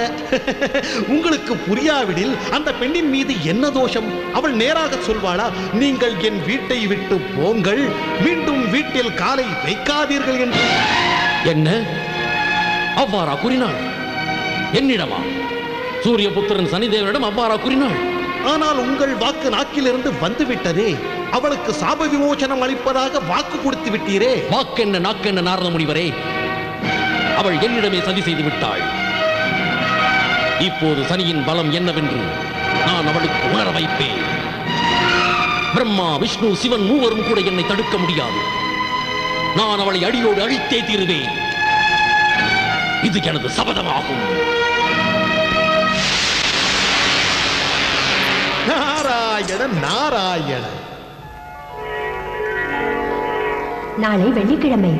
உங்களுக்கு புரியாவிடில் அந்த பெண்ணின் மீது என்ன தோஷம்? அவள் நேராக சொல்வாளா, நீங்கள் என் வீட்டை விட்டு போங்கள், மீண்டும் வீட்டில் காலை வைக்காதீர்கள் என்று? என்ன அவ்வாறா கூறினாள்? என்னிடமா? சூரியபுத்திரன் சனிதேவனிடம் அவ்வாறா கூறினாள்? ஆனால் உங்கள் வாக்கு நாக்கிலிருந்து வந்துவிட்டதே. அவளுக்கு சாப விமோசனம் அளிப்பதாக வாக்கு கொடுத்து விட்டீரே. வாக்கென்ன நாக்கென்ன நாரத முனிவரே, அவள் என்னிடமே சதி செய்து விட்டாள். இப்போது சனியின் பலம் என்னவென்று நான் அவளுக்கு உணர வைப்பேன். பிரம்மா, விஷ்ணு, சிவன் மூவரும் கூட என்னை தடுக்க முடியாது. நான் அவளை அடியோடு அழித்தே தீருவேன். இது எனது சபதமாகும். நாராயண நாராயண. நாளை வெள்ளிக்கிழமை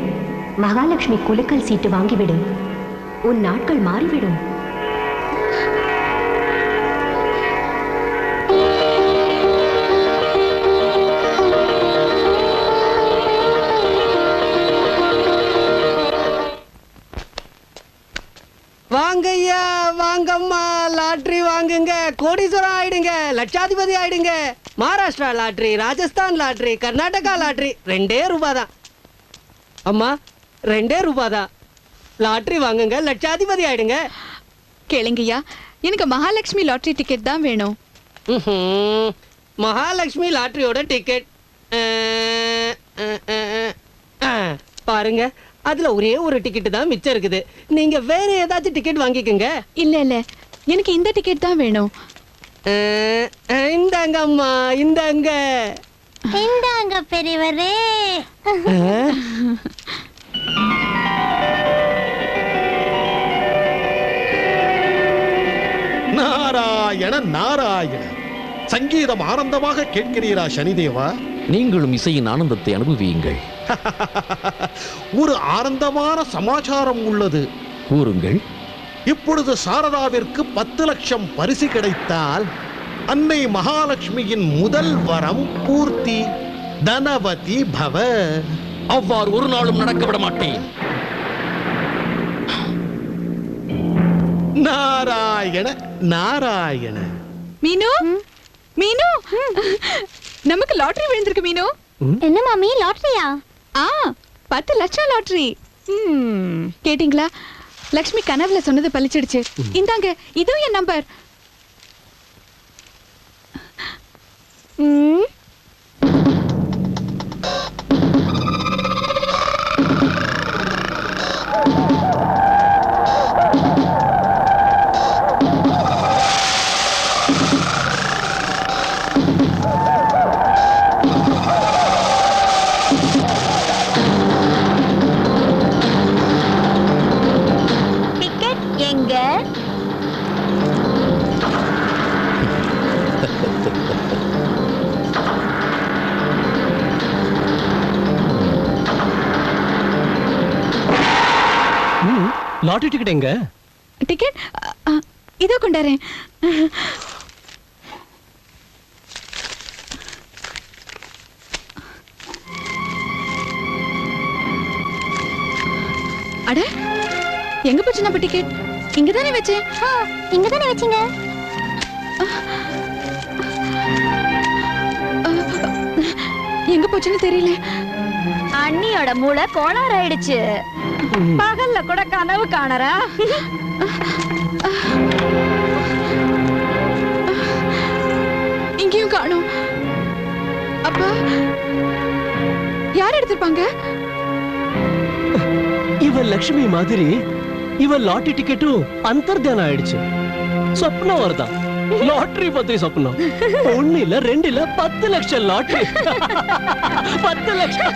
மகாலட்சுமி குலுக்கல் சீட்டு வாங்கிவிடு, உன் நாட்கள் மாறிவிடும். வாங்கய்யா வாங்கம்மா, லாட்டரி வாங்குங்க, கோடீஸ்வரம் ஆயிடுங்க, லட்சாதிபதி ஆயிடுங்க. Maharashtra lottery, Rajasthan lottery, Karnataka lottery 2 ரூபாய் தான். அம்மா 2 ரூபாய் தான். லாட்டரி வாங்குங்க, லட்சாதிபதி ஆயிடுங்க. கேளுங்கய்யா, எனக்கு மகாலட்சுமி லாட்டரி டிக்கெட் தான் வேணும். மகாலட்சுமி லாட்டரியோட டிக்கெட் பாருங்க, அதுல ஒரே ஒரு டிக்கெட் தான் மிச்சம் இருக்குது. நீங்க வேற ஏதாச்சும் டிக்கெட் வாங்கிக்கோங்க. இல்ல இல்ல, எனக்கு இந்த டிக்கெட் தான் வேணும். இந்தாங்க அம்மா, இந்தாங்க. இந்தாங்க பெரியவரே. நாராயண நாராயண. சங்கீதம் ஆனந்தமாக கேட்கிறீரா சனிதேவா? நீங்களும் இசையின் ஆனந்தத்தை அனுபவியுங்கள். ஒரு ஆனந்தமான சமாச்சாரம் உள்ளது. கூறுங்கள். இப்பொழுது சாரதாவிற்கு 10 லட்சம் பரிசு கிடைத்தால் அன்னை மகாலட்சுமியின் முதல் வரம் பூர்த்தி. தனவதி பவ. அவ்வாறு ஒரு நாளும் நடக்க விட மாட்டேன். நாராயண நாராயண. மீனு, மீனு, நமக்கு லாட்டரி விழுந்திருக்கு மீனு. என்ன மாமி, லாட்டரியா? 10 லட்சம் லாட்டரி. கேட்டீங்களா? லக்ஷ்மி கனவுல சொன்னது பலிச்சிடுச்சு. இந்தாங்க, இதுவும் என் நம்பர். டிக்கெட் எங்க? லாட்டரி டிக்கெட் எங்க? டிக்கெட் இதோ கொண்டாரேன். அட, எங்க போச்சு நம்ம டிக்கெட்? இங்கதானே வச்சேன். இங்கதானே வச்சீங்க. எங்க போச்சுன்னு தெரியல. அண்ணியோட மூளை கோளாறு ஆயிடுச்சு. பகல்ல கூட கனவு காணறா. இங்கேயும் காணோம். அப்பா யார் எடுத்திருப்பாங்க? இவ லக்ஷ்மி மாதிரி இவ லாட்டரி டிக்கெட்டும் அந்தர்தானம் ஆயிடுச்சு. சொப்னம் வருதா? லாட்டரி பத்தி சொப்னம். 1 இல்ல 2 இல்ல 10 லட்சம் லாட்டரி. 10 லட்சம்.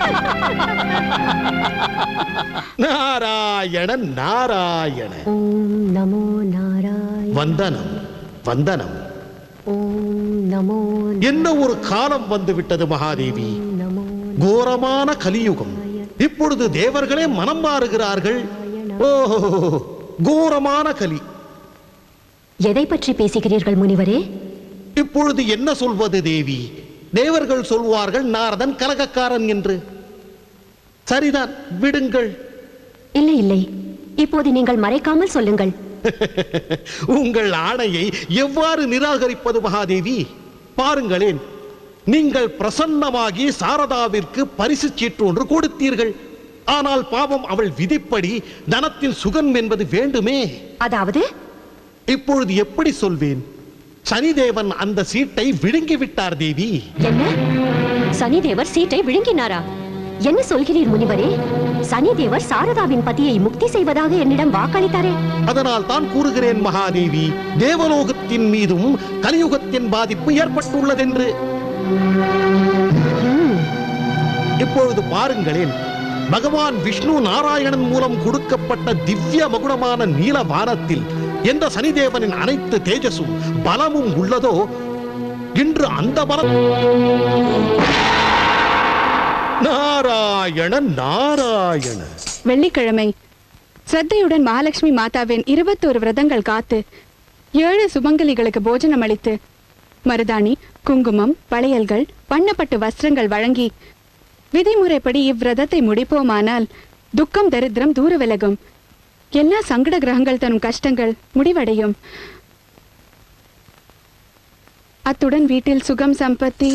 நாராயண நாராயண. ஓம் நமோ நாராயண. வந்தனம் வந்தனம். ஓம் நமோ. என்ன ஒரு காலம் வந்து விட்டது மகாதேவி. கோரமான கலியுகம். இப்பொழுது தேவர்களே மனம் மாறுகிறார்கள். ஓஹோ, கோரமான கலி. எதை பற்றி பேசுகிறீர்கள் முனிவரே? இப்பொழுது என்ன சொல்வது தேவி? தேவர்கள் சொல்வார்கள் நாரதன் கலகக்காரன் என்று. சரிதான், விடுங்கள். இல்லை இல்லை, இப்போது நீங்கள் மறைக்காமல் சொல்லுங்கள். உங்கள் ஆணையை எவ்வாறு நிராகரிப்பது மகாதேவி? பாருங்களேன், நீங்கள் பிரசன்னமாகி சாரதாவிற்கு பரிசு சீட்டு ஒன்று கொடுத்தீர்கள். ஆனால் பாவம், அவள் விதிப்படி தனத்தின் சுகம் என்பது வேண்டுமே. அதாவது இப்பொழுது எப்படி சொல்வேன்? சனிதேவன் அந்த சீட்டை விழுங்கி விட்டார் தேவி. என்ன? சனிதேவர் சீட்டை விழுங்கினாரா? என்ன சொல்கிறீர் முனிவரே? சனிதேவர் சாரதாவின் பதியை முக்தி செய்வதாக என்னிடம் வாக்களித்தாரே. அதனால் தான் கூறுகிறேன் மகாதேவி, தேவலோகத்தின் மீதும் கலியுகத்தின் பாதிப்பு ஏற்பட்டுள்ளதென்று. இப்பொழுது பாருங்களேன், பகவான் விஷ்ணு நாராயணன் மூலம் கொடுக்கப்பட்ட திவ்ய மகுடமான நீல வானத்தில் எந்த சனிதேவனின் அனைத்து தேஜஸும் பலமும் உள்ளதோ, இன்று அந்த பலம் நாராயண நாராயண. வெள்ளிக்கிழமை ஸ்ரத்தையுடன் மகாலட்சுமி மாதாவின் 21 விரதங்கள் காத்து 7 சுமங்கலிகளுக்கு போஜனம் அளித்து மருதாணி, குங்குமம், வளையல்கள், வண்ணப்பட்டு வஸ்திரங்கள் வழங்கி விதிமுறைப்படி இவ்விரதத்தை முடிப்போமானால் துக்கம் தரித்திரம் தூர விலகும், எல்லா சங்கட கிரகங்கள் தரும் கஷ்டங்கள் முடிவடையும். அத்துடன் வீட்டில் சுகம் சம்பத்தி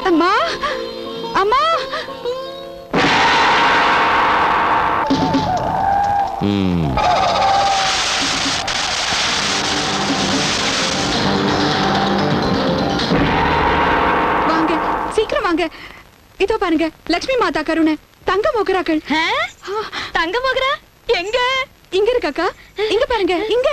அம்மா அம்மா வாங்க, சீக்கிரம் வாங்க. இதோ பாருங்க, லட்சுமி மாதா கருணை தங்க மோகராக்கள். தங்க மோகரா எங்க? இங்க இருக்காக்கா, இங்க பாருங்க, இங்க.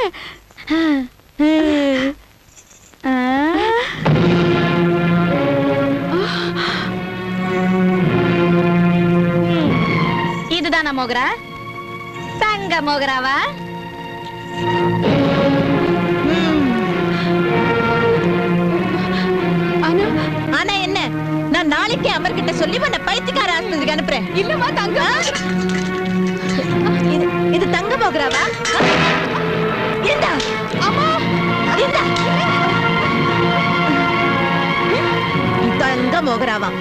இதுதானா மோகரா? தங்க மோகராவா? ஆனா என்ன, நான் நாளைக்கு அமர்கிட்ட சொல்லி உன்னை பைத்தியக்கார ஆஸ்பத்திரிக்கு அனுப்புறேன். இல்லம்மா தங்க. இது தங்க மோகராவா? இந்தா அம்மா, இந்தா தங்க மோகராவா?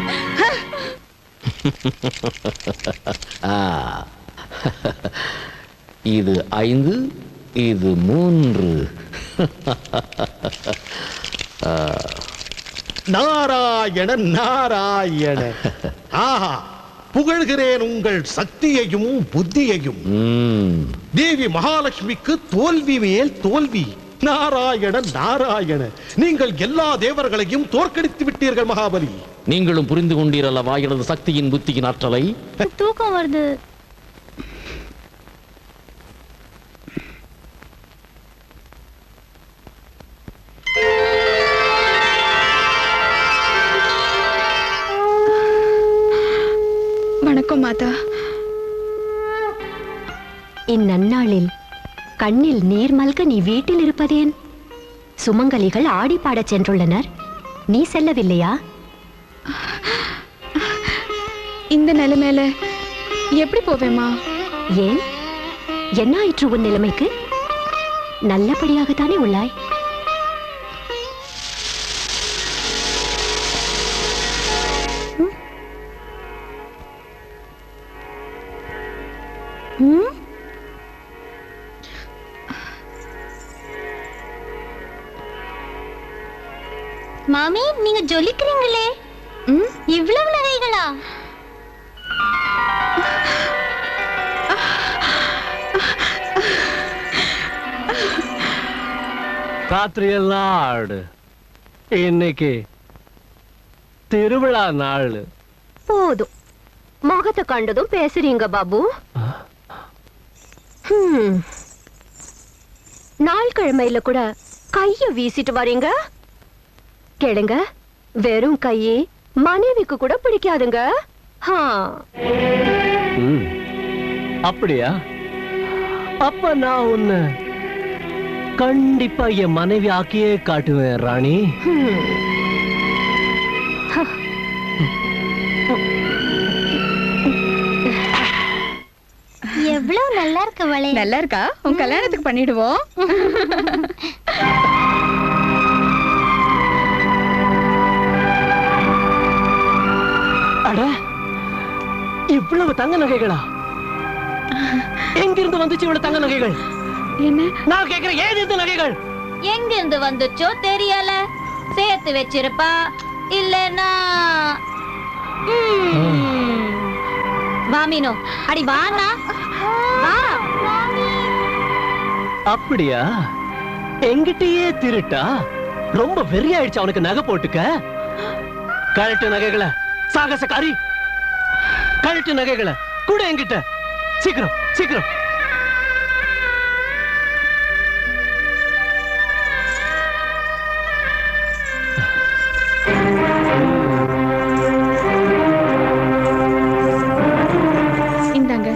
இது 5, இது 3. நாராயண நாராயண. ஆஹா, புகழ்கிறேன் உங்கள் சக்தியையும் புத்தியையும். தேவி மகாலட்சுமிக்கு தோல்வி மேல் தோல்வி. நாராயண நாராயண, நீங்கள் எல்லா தேவர்களையும் தோற்கடித்து விட்டீர்கள் மகாபலி. நீங்களும் புரிந்து கொண்டீரல்லவா எனது சக்தியின் புத்தியின் ஆற்றலை? தூக்கம் வருது. வணக்கம் மாதா. இந்நன்னாளில் கண்ணில் நீர் மல்க நீ வீட்டில் இருப்பதேன்? சுமங்கலிகள் ஆடி பாடச் சென்றுள்ளனர், நீ செல்லவில்லையா? இந்த நிலைமையில எப்படி போவேமா? ஏன், என்ன ஆயிற்று உன் நிலைமைக்கு? நல்லபடியாகத்தானே உள்ளாய். மாமி, நீங்க ஜொலிக்கிறீங்களே, இவ்வளவு நகைகளா? காத்திரியல் நாடு, இன்னைக்கு திருவிழா நாள். போதும், முகத்தை கண்டதும் பேசுறீங்க பாபு. நாள் கிழமையில கூட கைய வீசிட்டு வரீங்க. கேளுங்க, வெறும் கையே மனைவிக்கு கூட பிடிக்காதுங்க. அப்படியா? அப்ப நான் உன்னை கண்டிப்பா என் மனைவி ஆக்கியே காட்டுவேன் ராணி. எவ்வளவு நல்லா இருக்கு வளே. நல்லா இருக்கா? உன் கல்யாணத்துக்கு பண்ணிடுவோம். அட, இவ்வளவு தங்க நகைகளா? எங்கிருந்து வந்துச்சு இவ்வளவு தங்க நகைகள்? என்ன நான் கேக்குறேன், ஏது இந்த நகைகள்? எங்கிருந்து வந்துச்சோ தெரியல. சேர்த்து வச்சிருப்பா, இல்லனா வாமினோ. அடி வானா வா. அப்படியா? எங்கிட்டயே திருட்டா? ரொம்ப வெறியாயிடுச்சு அவனுக்கு நகை போட்டுக்க. கழட்டு நகைகளை சாகசக்காரி, கழட்டு நகைகளை கூட என்கிட்ட. சீக்கிரம் சீக்கிரம். இந்தாங்க.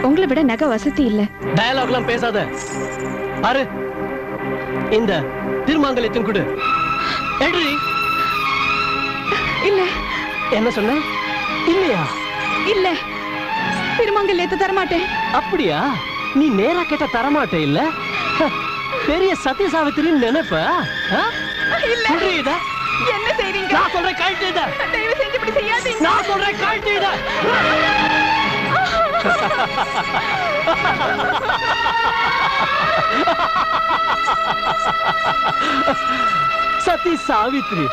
உங்களை விட நகை வசதி இல்ல. டயலாக்லாம் பேசாத. பாரு, இந்த திருமாங்கல்யத்தின் கொடு. எட்ரி. இல்ல. என்ன சொன்ன? இல்லையா? இல்ல, திருமாங்கல்யத்தை தரமாட்டேன். அப்படியா? நீ நேரா கேட்ட தரமாட்டே இல்ல? பெரிய சத்திய சாவித்திரின்னு நினைப்ப? என்ன செய்றீங்க? நான் சொல்றேன் கழட்டு இத. தயவு செஞ்சு இப்படி செய்யாதீங்க. நான் சொல்றேன் கழட்டு இத. சத்தி சாவித்ரி.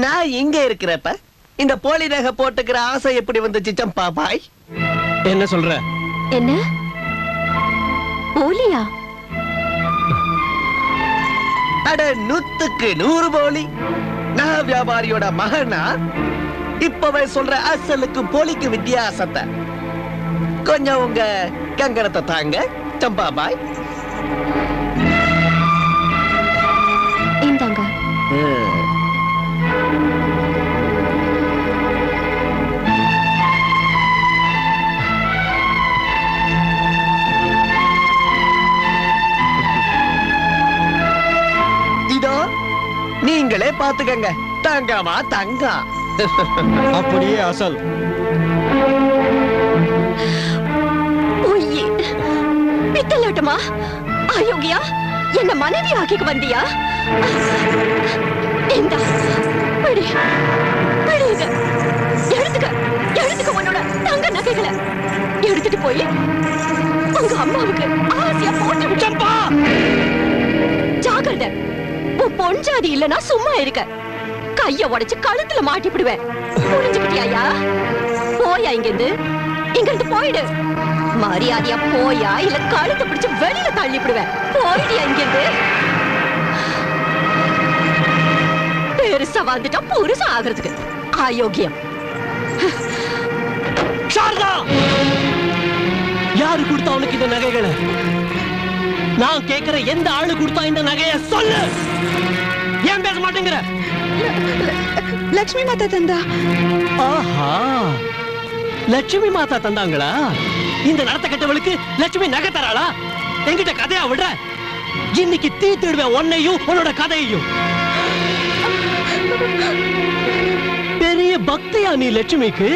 நான் இங்க இருக்கிறப்ப இந்த போலி நகை போட்டுக்கிற ஆசை எப்படி வந்துச்சு சம்பா பாய்? என்ன சொல்ற? என்ன போலியா? அட 100க்கு 100 போலி. நகை வியாபாரியோட மகனா இப்பவே சொல்ற அசலுக்கு போலிக்கு வித்தியாசத்தை கொஞ்சம் உங்க கங்கணத்தை தாங்க சம்பா பாய். இந்தாங்க. இதோ நீங்களே பாத்துக்கங்க. தங்கமா தங்கம். அப்படியே அசல். பித்தலாட்டமா? அயோக்கியா, என்ன மனைவி ஆக்கிக்கு வந்தியா? இந்தா பிடி, பிடி இத. எடுத்துக்க, எடுத்துக்க உன்னோட தங்க நகைகளை. எடுத்துட்டு போய் உங்க அம்மாவுக்கு ஆசையா போட்டு விட்டப்பா. ஜாகிரதை, உன் பொஞ்சாதி இல்லனா சும்மா இருக்க. கைய உடைச்சு கழுத்துல மாட்டி விடுவேன். புரிஞ்சுக்கிட்டியா? போயா இங்கிருந்து, இங்கிருந்து போயிடு. மரியாதையா போயா, இல்ல கழுத்தை பிடிச்சு வெளியில தள்ளி விடுவேன். போயிடியா இங்கிருந்து. பெருசா வந்துட்டா புருஷன் ஆகிறதுக்கு அயோக்கியம். சாரதா, யாரு கொடுத்தா அவனுக்கு இந்த நகைகளை? நான் கேக்குற எந்த ஆளு கொடுத்தா இந்த நகைய சொல்லு. ஏன் பேச மாட்டேங்கிற? லட்சுமி மாதா தந்தா. ஆஹா, லட்சுமி மாதா தந்தாங்களா? இந்த நடத்த கட்டவளுக்கு லட்சுமி நகை தராளா? என்கிட்ட கதையா விடுற? இன்னைக்கு தீர்த்துடுவேன் உன்னையும் உன்னோட கதையையும். பெரிய பக்தியா நீ லட்சுமிக்கு?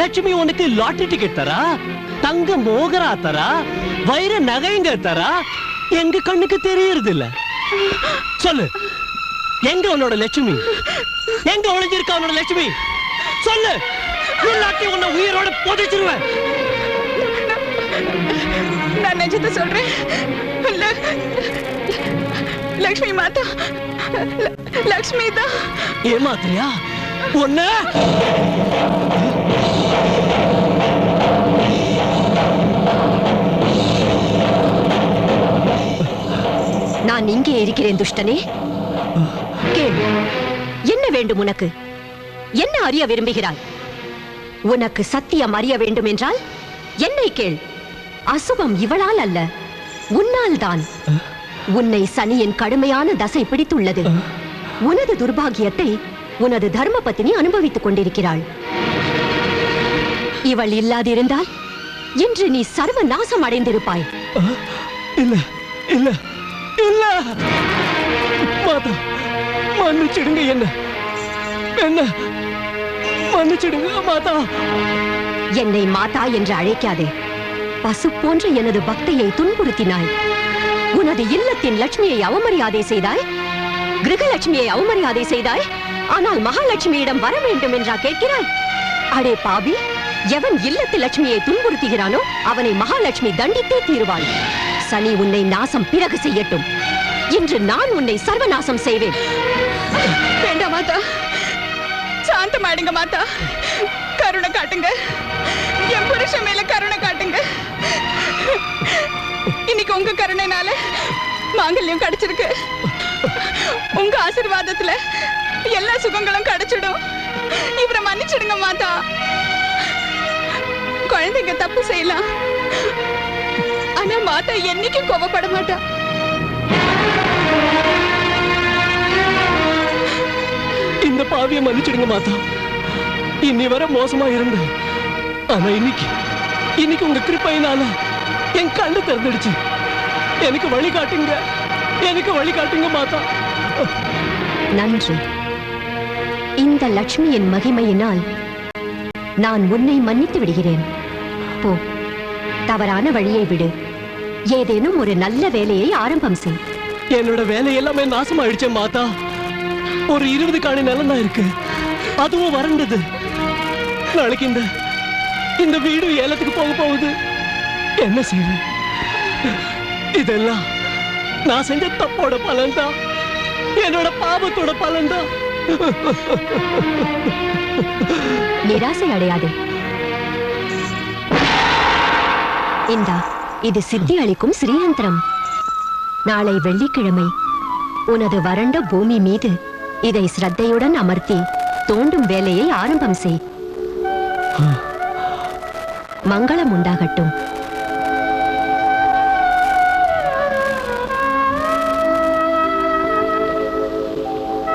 லட்சுமி உனக்கு லாட்டரி டிக்கெட் தரா, தங்க மோகரா தரா, வைர நகைங்க தரா, எங்க கண்ணுக்கு தெரியறது இல்ல. சொல்லு, எங்க உன்னோட லட்சுமி? எங்க ஒளிஞ்சிருக்கா உன்னோட லட்சுமி? சொல்லு, இல்லாட்டி உன்னை உயிரோட புதைச்சிருவேன். நான் நிஜத்தை சொல்றேன். லக்ஷ்மி மாதா, லக்ஷ்மி தான். ஏமாத்திரியா ஒண்ணு? நான் இங்கே இருக்கிறேன் துஷ்டனே. கேள், என்ன வேண்டும் உனக்கு? என்ன அறிய விரும்புகிறாய்? உனக்கு சத்தியம் அறிய வேண்டும் என்றால் என்னை கேள். அசுபம் இவளால் அல்ல, உன்னால் தான். உன்னை சனியின் கடுமையான தசை பிடித்துள்ளது. உனது துர்பாகியத்தை உனது தர்ம பத்தினி அனுபவித்துக் கொண்டிருக்கிறாள். இவள் இல்லாதிருந்தால் இன்று நீ சர்வ நாசம் அடைந்திருப்பாய். இல்ல இல்ல இல்ல மாதா, மன்னிச்சிடுங்க, என்ன என்ன மன்னிச்சிடுங்க மாதா. என்னை மாதா என்று அழைக்காதே. பசு போன்ற எனது பக்தியை துன்புறுத்தினாய். உனது இல்லத்தின் லட்சுமியை அவமரியாதை செய்தாய், கிரகலட்சுமியை அவமரியாதை செய்தாய். ஆனால் மகாலட்சுமியிடம் வர வேண்டும் என்றா கேட்கிறாய்? அடே பாவி, எவன் இல்லத்தில் லட்சுமியை துன்புறுத்துகிறானோ அவனை மகாலட்சுமி தண்டித்தே தீருவாள். சனி உன்னை நாசம் பிறகு செய்யட்டும். இன்று நான் உன்னை சர்வநாசம் செய்வேன். வேண்டாம் மாதா, சாந்தமாடுங்க மாதா. கருணை காட்டுங்க, என் புருஷன் மேல கருணை காட்டுங்க. இன்னைக்கு உங்க கருணைனால மாங்கல்யம் கிடைச்சிருக்கு. உங்க ஆசீர்வாதத்துல எல்லா சுகங்களும் கிடைச்சிடும். இவரை மன்னிச்சிடுங்க மாதா. குழந்தைங்க தப்பு செய்யலாம், ஆனா மாதா என்னைக்கும் கோபப்பட மாட்டா. இந்த பாவியை மன்னிச்சிடுங்க மாதா. இன்னி வர மோசமா இருந்த, ஆனா இன்னைக்கு உங்க கிருபையினால என் கண்ணு திறந்துடுச்சு. எனக்கு வழிகாட்டுங்க, எனக்கு வழிகாட்டுங்க மாதா. நன்று. இந்த லட்சுமியின் மகிமையினால் நான் உன்னை மன்னித்து விடுகிறேன். போ, தவறான வழியை விடு. ஏதேனும் ஒரு நல்ல வேலையை ஆரம்பம் செய். என்னோட வேலை எல்லாமே நாசமாயிடுச்சே மாதா. ஒரு 20 காணி நிலம் தான் இருக்கு, அதுவும் வறண்டது. நாளைக்கு இந்த வீடு ஏலத்துக்கு போக போகுது. என்ன செய்வேன்? இதெல்லாம் நான் செஞ்ச தப்போட பலன்தான், என்னோட பாவத்தோட பலன்தான். நிராசை அடையாதே. இந்தா, இது சித்தி அளிக்கும் ஸ்ரீயந்திரம். நாளை வெள்ளிக்கிழமை உனது வறண்ட பூமி மீது இதை ஸ்ரத்தையுடன் அமர்த்தி தோண்டும் வேலையை ஆரம்பம் செய். மங்களம் உண்டாகட்டும்.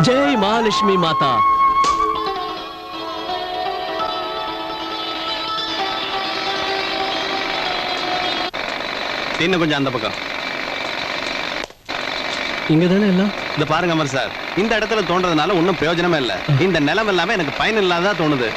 ஜெய் மகாலட்சுமி மாதா. இன்னும் கொஞ்சம் அந்த பக்கம். இங்க தானே எல்லாம். இந்த பாருங்க அமர் சார், இந்த இடத்துல தோன்றதுனால ஒன்றும் பிரயோஜனமே இல்லை. இந்த நிலம் எல்லாமே எனக்கு பயன் இல்லாததா தோணுது.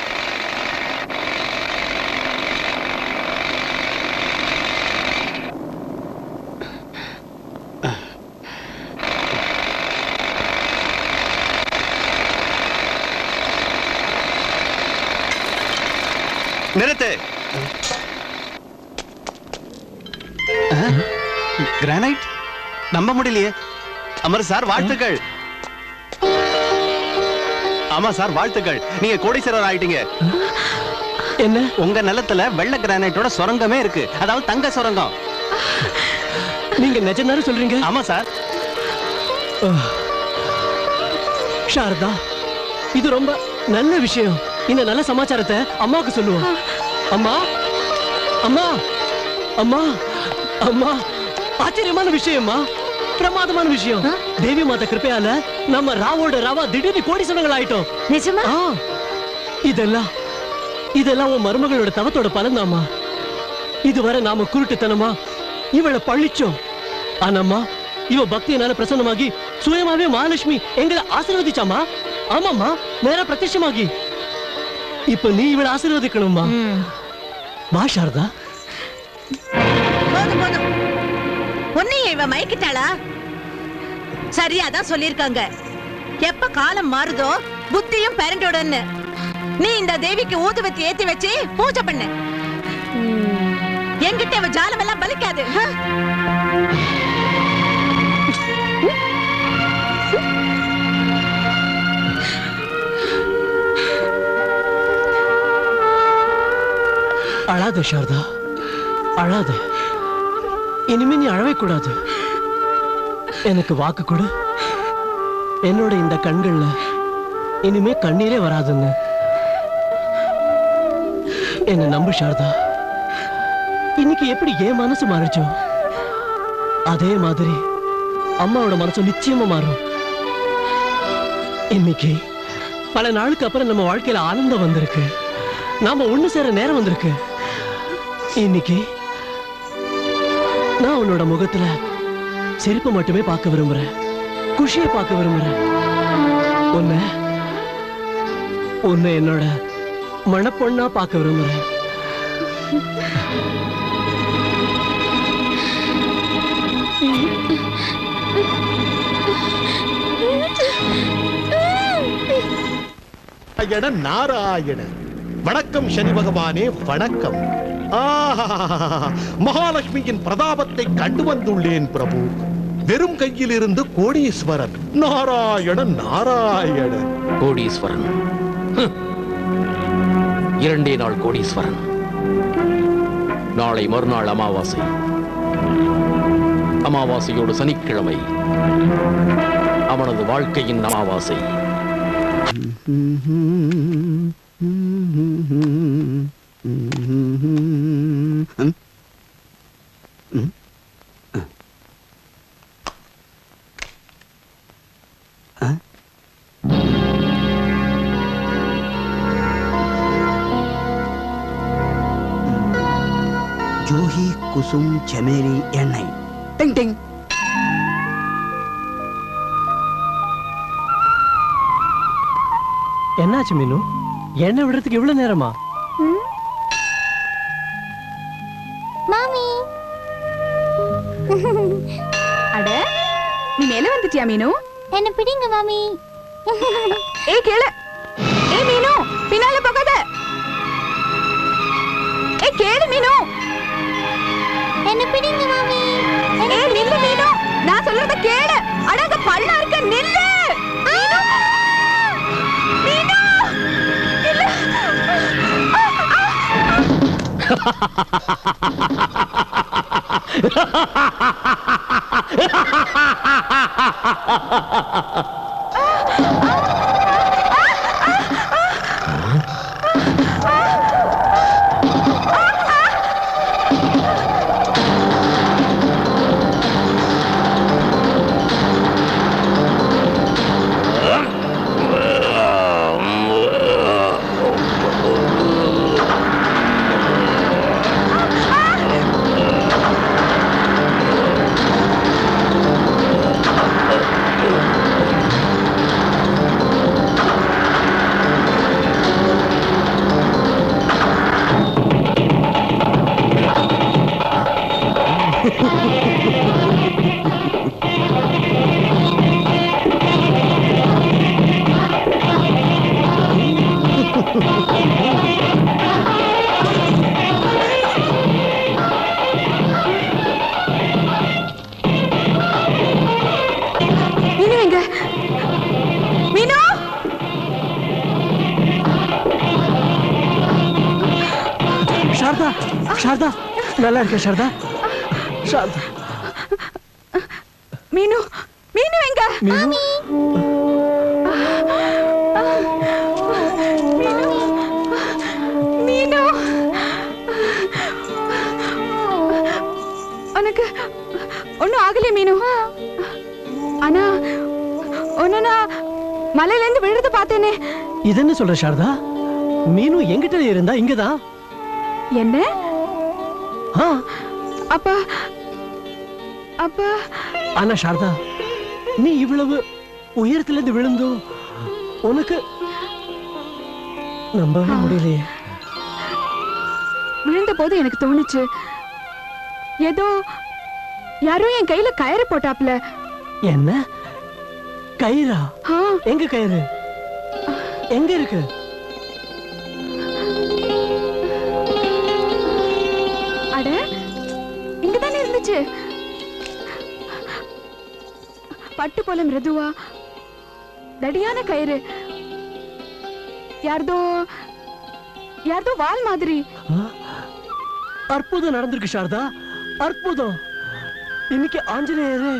நிறுத்து. கிரானைட் நம்ப முடியலையே. அமர் சார் வாழ்த்துக்கள். ஆமா சார் வாழ்த்துக்கள், நீங்க கோடீஸ்வரர் ஆயிட்டீங்க. என்ன? உங்க நிலத்துல வெள்ளை கிரானைட்டோட சுரங்கமே இருக்கு, அதாவது தங்க சுரங்கம். நீங்க நிஜம்தானே சொல்றீங்க? ஆமா சார். சாரதா, இது ரொம்ப நல்ல விஷயம். இந்த நல்ல சமாச்சாரத்தை அம்மாவுக்கு சொல்லுவோம். அம்மா அம்மா அம்மா அம்மா, ஆச்சரியமான விஷயம்மா, பிரமாதமான விஷயம். தேவி மாதா கிருப்பையால நம்ம ராவோட ராவா திடீர்னு கோடீஸ்வரங்கள் ஆயிட்டோம். நிஜமா? இதெல்லாம் உன் மருமகளோட தவத்தோட பலன்தாம்மா. இதுவரை நாம குருட்டுத்தனமா இவளை பழிச்சோம். ஆனாம்மா, இவ பக்தியினால பிரசன்னமாகி சுயமாவே மகாலட்சுமி எங்களை ஆசீர்வதிச்சாமா. ஆமாம்மா, நேரா பிரத்யட்சமாகி. இப்ப நீ இவளை ஆசீர்வதிக்கணும்மா. வா சாரதா. போதும் போதும், உன்னையும் இவ மயக்கிட்டாளா? சரியாதான் சொல்லிருக்காங்க, எப்ப காலம் மாறுதோ புத்தியும் பேரண்டோடன்னு. நீ இந்த தேவிக்கு ஊதுவத்தி ஏத்தி வச்சு பூஜை பண்ணு. என்கிட்ட இவ ஜாலம் எல்லாம் பலிக்காது. அழாத சாரதா, அழாத. இனிமே நீ அழவே கூடாது. எனக்கு வாக்கு கொடு, என்னோட இந்த கண்கள்ல இனிமே கண்ணீரே வராதுன்னு. என்ன நம்பு சாரதா. இன்னைக்கு எப்படி என் மனசு மாறிச்சோ அதே மாதிரி அம்மாவோட மனசு நிச்சயமா மாறும். இன்னைக்கு பல நாளுக்கு அப்புறம் நம்ம வாழ்க்கையில ஆனந்தம் வந்திருக்கு. நாம ஒண்ணு சேர நேரம் வந்திருக்கு. இன்னைக்கு நான் உன்னோட முகத்துல சிரிப்பு மட்டுமே பார்க்க விரும்புறேன், குஷியை பார்க்க விரும்புறேன். உன்னை என்னோட மணப்பொண்ணா பார்க்க விரும்புறேன். நாராயண. வணக்கம் சனி பகவானே, வணக்கம். மகாலட்சுமியின் பிரதாபத்தை கண்டு வந்துள்ளேன் பிரபு. வெறும் கையில் இருந்து கோடீஸ்வரன். நாராயண நாராயண. கோடீஸ்வரன், இரண்டே நாள் கோடீஸ்வரன். நாளை மறுநாள் அமாவாசை. அமாவாசையோடு சனிக்கிழமை அவனது வாழ்க்கையின் அமாவாசை. ஜூஹி குசும் செமேரி எண்ணெய். டிங் டிங். என்னாச்சு மீனு? எண்ணெய் விடுறதுக்கு இவ்வளவு நேரமா? மாமி. அட, நீ மேல வந்துட்டியா மீனு? என்ன பிடிங்க மாமி. ஏய் கேளு. ஏய் மீனு, பின்னால போகாத. ஏய் கேளு மீனு. என்ன பிடிங்க மாமி. ஏய் நில்லு மீனு, நான் சொல்றத கேளு. அட அங்க பள்ளம் இருக்கு, நில்லு. மீனு. மீனு. இல்ல. சாரதா, சாரதா, நல்லா இருக்க சாரதா? சாரதா. மீனு, மீனு எங்க? மீனு. மீனு. உனக்கு ஒண்ணும் ஆகலையே மீனு? ஆனா ஒன்னு நான் மலையில இருந்து விழுந்து பார்த்தேனே. இது என்ன சொல்ற சாரதா? மீனு எங்கிட்ட இருந்தா இங்கதான். என்ன? அப்பா அப்பா ஆனா சாரதா, நீ இவ்வளவு உயரத்துல இருந்து விழுந்தோம் உனக்கு நம்பவே முடியலையே. விழுந்த போது எனக்கு தோணுச்சு ஏதோ யாரோ என் கையில கயிறு போட்டாப்ல. என்ன கயிறா? எங்க கயிறு? எங்க இருக்கு? அட இங்கதானே இருந்துச்சு. பட்டு போல மிருதுவா தடியான கயிறு. யார்தோ வால் மாதிரி. அற்புதம் நடந்திருக்கு சாரதா, அற்புதம். இன்னைக்கு ஆஞ்சநேயரே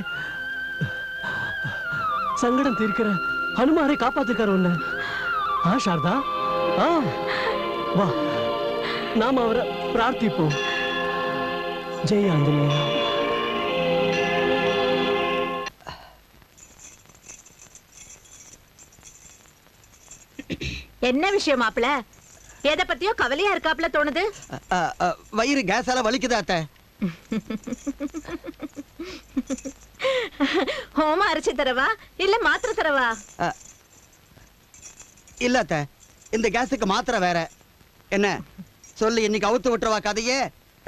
சங்கடம் தீர்க்கிற ஹனுமாரை காப்பாத்துக்கார உன்ன. சாரதா, வா நாம அவரை பிரார்த்திப்போம். ஜெய் ஆஞ்சநேயா. என்ன விஷயம் மாப்பிள? எதை பத்தியோ கவலையா இருக்காப்ல தோணுது. வயிறு கேஸால வலிக்குதா அத்தை? ஹோமா அரைச்சி தரவா இல்ல மாத்திரை தரவா? இல்ல அத்தை, இந்த கேஸுக்கு மாத்திரை வேற. என்ன சொல்லு, இன்னைக்கு அவுத்து விட்டுருவா கதையே,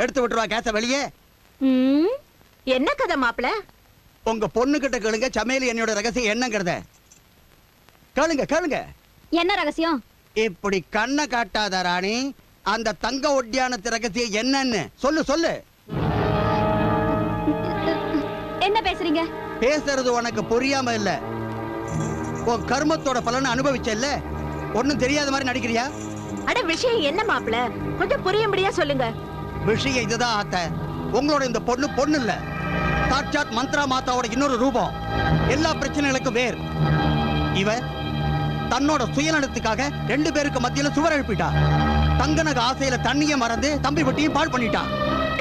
எடுத்து விட்டுருவா கேஸ வெளியே. என்ன கதை மாப்பிள? உங்க பொண்ணு கிட்ட கேளுங்க, சமையல் என்னோட ரகசியம் என்னங்கிறத கேளுங்க. கேளுங்க. என்ன ரகசியம்? இப்படி கண்ணை காட்டாத ராணி, அந்த தங்க ஒட்டியானத்து ரகசியம் என்னன்னு சொல்லு. சொல்லு. என்ன பேசுறீங்க? பேசுறது உனக்கு புரியாம இல்ல, உன் கர்மத்தோட பலனை அனுபவிச்சல்ல, ஒண்ணும் தெரியாத மாதிரி நடிக்கிறியா? அட விஷயம் என்ன மாப்பிள, கொஞ்சம் புரியும்படியா சொல்லுங்க. விஷயம் இதுதான் அத்தை, உங்களோட இந்த பொண்ணு இல்ல, சாட்சாத் மந்த்ரா மாதாவோட இன்னொரு ரூபம். எல்லா பிரச்சனைகளுக்கும் வேர். இவ தன்னோட சுயநலத்துக்காக 2 பேருக்கு மத்தியில சுவர் எழுப்பிட்டா. தங்கனக ஆசையில தண்ணிய மறந்து தம்பி வட்டியும் பாழ் பண்ணிட்டா.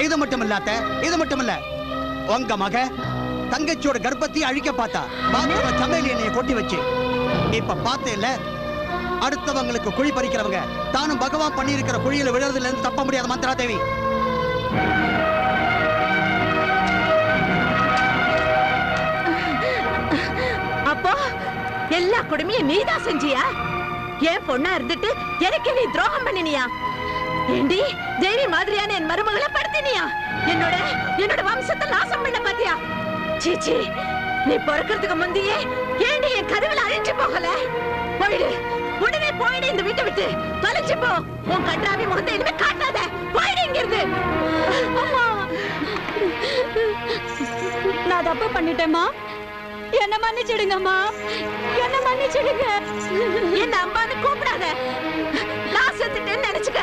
இது மட்டும் இல்ல அத்தை, இது மட்டும் இல்ல, உங்க மக தங்கச்சியோட கர்ப்பத்தையும் அழிக்க பார்த்தா. பாத்ரூம்ல சமையல் எண்ணெயை கொட்டி வச்சு. இப்ப பார்த்தே இல்ல, அடுத்தவங்களுக்கு குழி பறிக்கிறவங்க தானும் பகவான் பண்ணி இருக்கிற குழியில விழுறதுல இருந்து தப்ப முடியாத மந்த்ரா தேவி. அப்போ எல்லா கொடுமையும் நீதான் செஞ்சியா? ஏன் பொண்ணா இருந்துட்டு எனக்கு நீ துரோகம் பண்ணினியா? ஏண்டி தேவி மாதிரியான என் மருமகளை படுத்தினியா? என்னோட வம்சத்தை நாசம் பண்ண பாத்தியா? சீச்சி, நீ பிறக்கிறதுக்கு முந்தையே ஏண்டி என் கதவுல அழிஞ்சு போகல? போயிடு, உடனே போயிடு, இந்த வீட்டை விட்டு தொலைச்சு போ. உன் கன்றாவி முகத்தை இனிமே காட்டாத. போயிடு இங்கிருந்து. நான் தப்பு பண்ணிட்டேம்மா, என்ன மன்னிச்சிடுங்கம்மா, என்ன மன்னிச்சிடுங்க. என்ன அம்மான்னு கூப்பிடாத. நான் செத்துட்டேன்னு நினைச்சுக்க,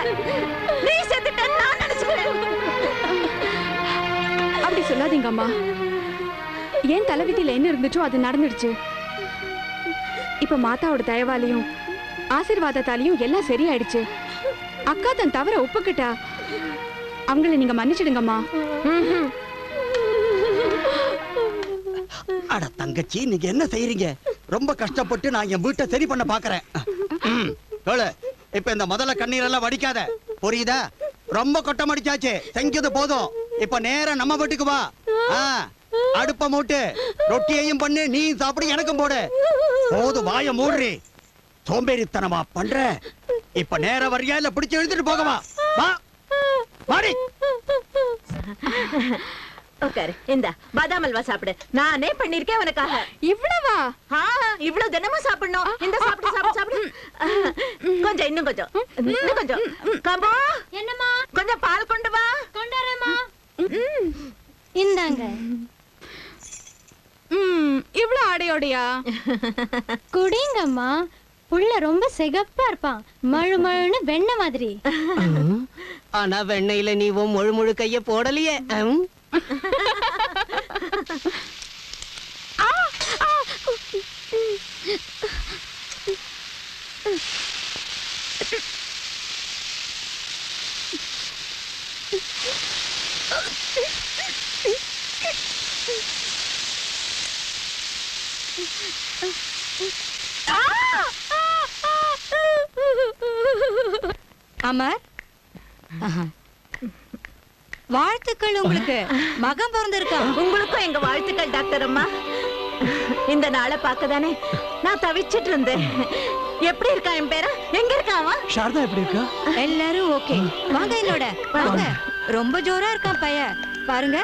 நீ செத்துட்டேன்னு நான் நினைச்சுக்கிறேன். அப்படி சொல்லாதீங்க அம்மா. ஏன் தலைவிதியில என்ன இருந்துச்சோ அது நடந்துடுச்சு. இப்ப மாதாவோட தயவாலையும் ஆசீர்வாதத்தாலையும் எல்லாம் சரியாயிடுச்சு. அக்கா தன் தவற ஒப்புக்கிட்டா. அவங்கள நீங்க மன்னிச்சிடுங்கம்மா. அட தங்கச்சி, நீங்க என்ன செய்யறீங்க? ரொம்ப கஷ்டப்பட்டு நான் என் வீட்டை சரி பண்ண பாக்குறேன். இப்ப இந்த முதல்ல கண்ணீரெல்லாம் வடிக்காத, புரியுதா? ரொம்ப கொட்டம் அடிச்சாச்சு, செஞ்சது போதும். இப்ப நேரா நம்ம வீட்டுக்கு வா. அடுப்ப மூட்டு, ரொட்டியையும் பண்ணு, நீ சாப்பிடு, எனக்கும் போடு. போது, வாய மூடுறி. சோம்பேறித்தனமா பண்ற. இப்ப நேர வரியா இல்ல பிடிச்சு எழுதிட்டு போகவா? வா வாடி. உட்காரு, இந்த பாதாம் அல்வா சாப்பிடு. நானே பண்ணிருக்கேன் உனக்காக. இவ்வளவா? இவ்வளவு தினமும் சாப்பிடணும். இந்த சாப்பிடு சாப்பிடு சாப்பிடு. கொஞ்சம், இன்னும் கொஞ்சம், இன்னும் கொஞ்சம். கம்போ, என்னம்மா? கொஞ்சம் பால் கொண்டு வா. கொண்டாரேம்மா. இந்தாங்க. இவ்வளவு ஆடையோடையா? குடிங்கம்மா, புள்ள ரொம்ப சிகப்பா இருப்பான், மழு மழுன்னு வெண்ணெய் மாதிரி. ஆனா வெண்ணெயில நீ முழு கைய போடலையே. அமர், வாழ்த்துக்கள் உங்களுக்கு. மகன் பிறந்திருக்கா. உங்களுக்கும் எங்க வாழ்த்துக்கள் டாக்டர் அம்மா. இந்த நாளை பார்க்கதானே நான் தவிச்சிட்டு இருந்தேன். எப்படி இருக்கா என் பேரா? எங்க இருக்காவா? சாரதா எப்படி இருக்கா? எல்லாரும் ஓகே. வாங்க என்னோட வாங்க. ரொம்ப ஜோரா இருக்கான் பையன் பாருங்க.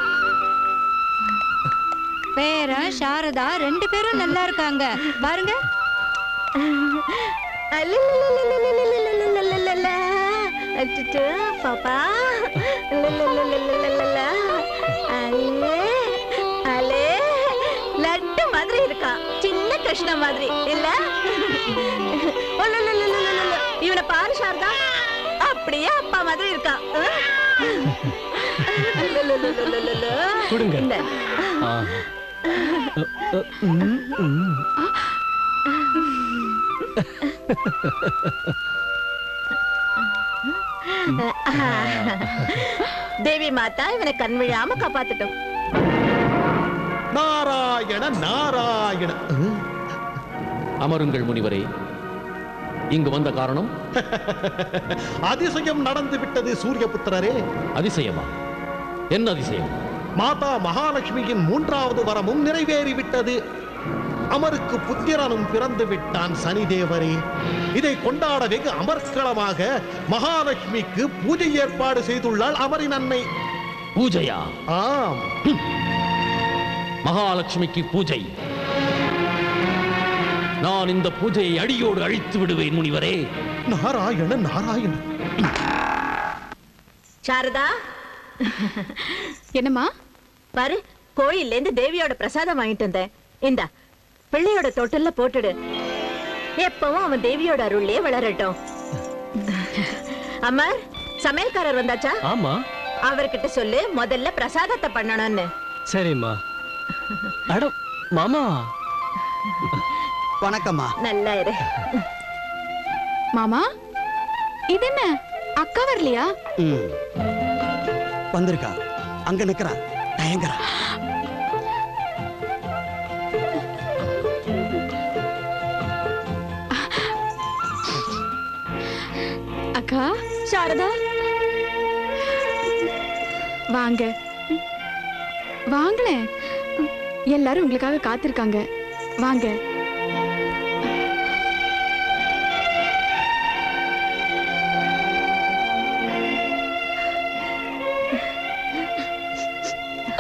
பேரன் சாரதா 2 பேரும் நல்லா இருக்காங்க பாருங்க. பாப்பா லட்டு மாதிரி இருக்கா. சின்ன கிருஷ்ண மாதிரி இல்ல? இவனை பாரு சாரதா, அப்படியே அப்பா மாதிரி இருக்கா. கொடுங்க. தேவி மாதா இவனை கண் விழாம காப்பாத்துட்டோம். நாராயண நாராயண. அமருங்கள் முனிவரே. இங்கு வந்த காரணம்? அதிசயம் நடந்து விட்டது சூரியபுத்திரரே. அதிசயமா? என்ன அதிசயம்? மாதா மகாலட்சுமியின் 3வது வரமும் நிறைவேறிவிட்டது. அமருக்கு புத்திரனும் பிறந்து விட்டான் சனிதேவரே. இதை கொண்டாட வெகு அமர்க்களமாக மகாலட்சுமிக்கு பூஜை ஏற்பாடு செய்துள்ளாள் அமரின் அன்னை. பூஜையா? ஆம். மகாலட்சுமிக்கு பூஜை? நான் இந்த பூஜையை அடியோடு அழித்து விடுவேன் முனிவரே. நாராயண நாராயண. சாரதா, என்னம்மா? பாரு, கோயில்ல இருந்து தேவியோட பிரசாதம் வாங்கிட்டு வந்தேன். இந்தா பிள்ளையோட தொட்டில்ல போட்டுடு. எப்பவும் அவன் தேவியோட அருள்லயே வளரட்டும். அம்மா, சமையல்காரர் வந்தாச்சா? ஆமா. அவர்கிட்ட சொல்லு முதல்ல பிரசாதத்தை பண்ணணும்னு. சரிம்மா. அட மாமா. வணக்கம்மா. நல்லா இரு. மாமா, இது என்ன அக்கா வரலையா? வந்திருக்கா. அங்க நிக்கிறா. தயங்கரா. அக்கா சாரதா, வாங்க வாங்களேன். எல்லாரும் உங்களுக்காக காத்திருக்காங்க. வாங்க.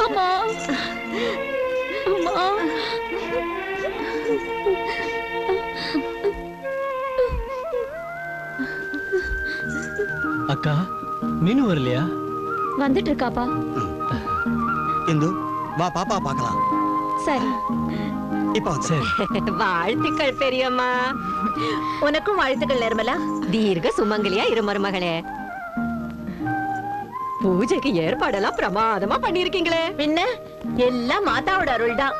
அம்மா அம்மா. அக்கா, மீனு வரலையா? வந்துட்டு இருக்காப்பா. இந்து வா பாப்பா பார்க்கலாம். சரி. இப்ப சரி. வாழ்த்துக்கள் பெரியம்மா. உனக்கும் வாழ்த்துக்கள் நிர்மலா. தீர்க்க சுமங்கலியா இரு மருமகளே. பூஜைக்கு ஏற்பாடெல்லாம் பிரமாதமா பண்ணிருக்கீங்களே. பின்ன எல்லாம் மாதாவோட அருள் தான்.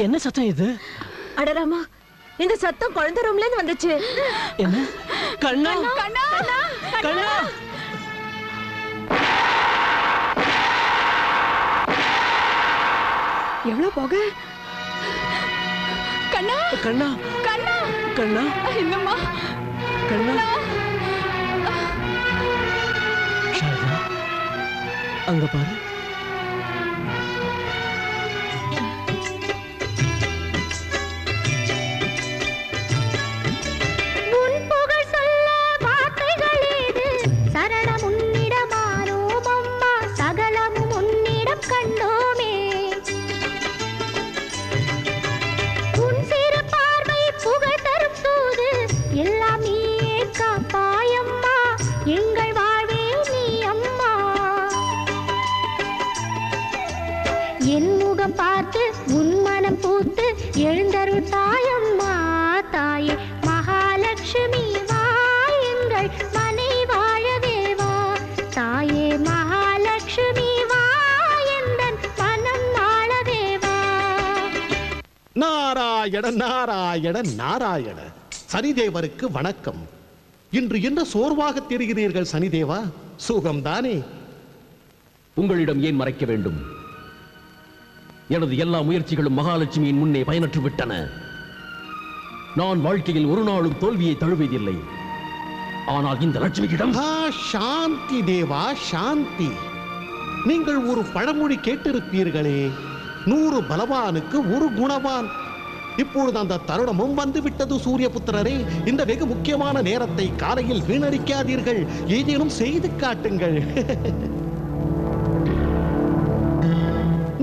என்ன சத்தம் இது? அடராமா, இந்த சத்தம் குழந்தை ரூம்ல இருந்து வந்துச்சு. என்ன? கண்ணா கண்ணா கண்ணா. எவ்வளவு போக? கண்ணா கண்ணா கண்ணா கண்ணா. என்னம்மா? கண்ணா. சாரதா, அங்க பாரு. பார்த்து உன்மனம் பூத்து எழுந்தருள் தாயம்மா. தாயே மகாலட்சுமி வா, எங்கள் மனை வாழவே வா. தாயே மகாலட்சுமி வா, எந்தன் மனம் வாழவே வா. நாராயண நாராயண நாராயண. சனிதேவருக்கு வணக்கம். இன்று என்ன சோர்வாக தெரிகிறீர்கள் சனிதேவா? சுகம்தானே? உங்களிடம் ஏன் மறைக்க வேண்டும்? எனது எல்லா முயற்சிகளும் மகாலட்சுமியின் முன்னே பயனற்று விட்டன. நான் வாழ்க்கையில் ஒரு நாளும் தோல்வியை தழுவியதில்லை. ஆனால் இந்த லட்சுமியிடம் சாந்தி தேவா, சாந்தி. நீங்கள் ஒரு பழமொழி கேட்டிருப்பீர்களே, 100 பலவானுக்கு 1 குணவான். இப்பொழுது அந்த தருணமும் வந்து விட்டது. சூரியபுத்திரரே, இந்த வெகு முக்கியமான நேரத்தை காலையில் வீணடிக்காதீர்கள். ஏதேனும் செய்து காட்டுங்கள்.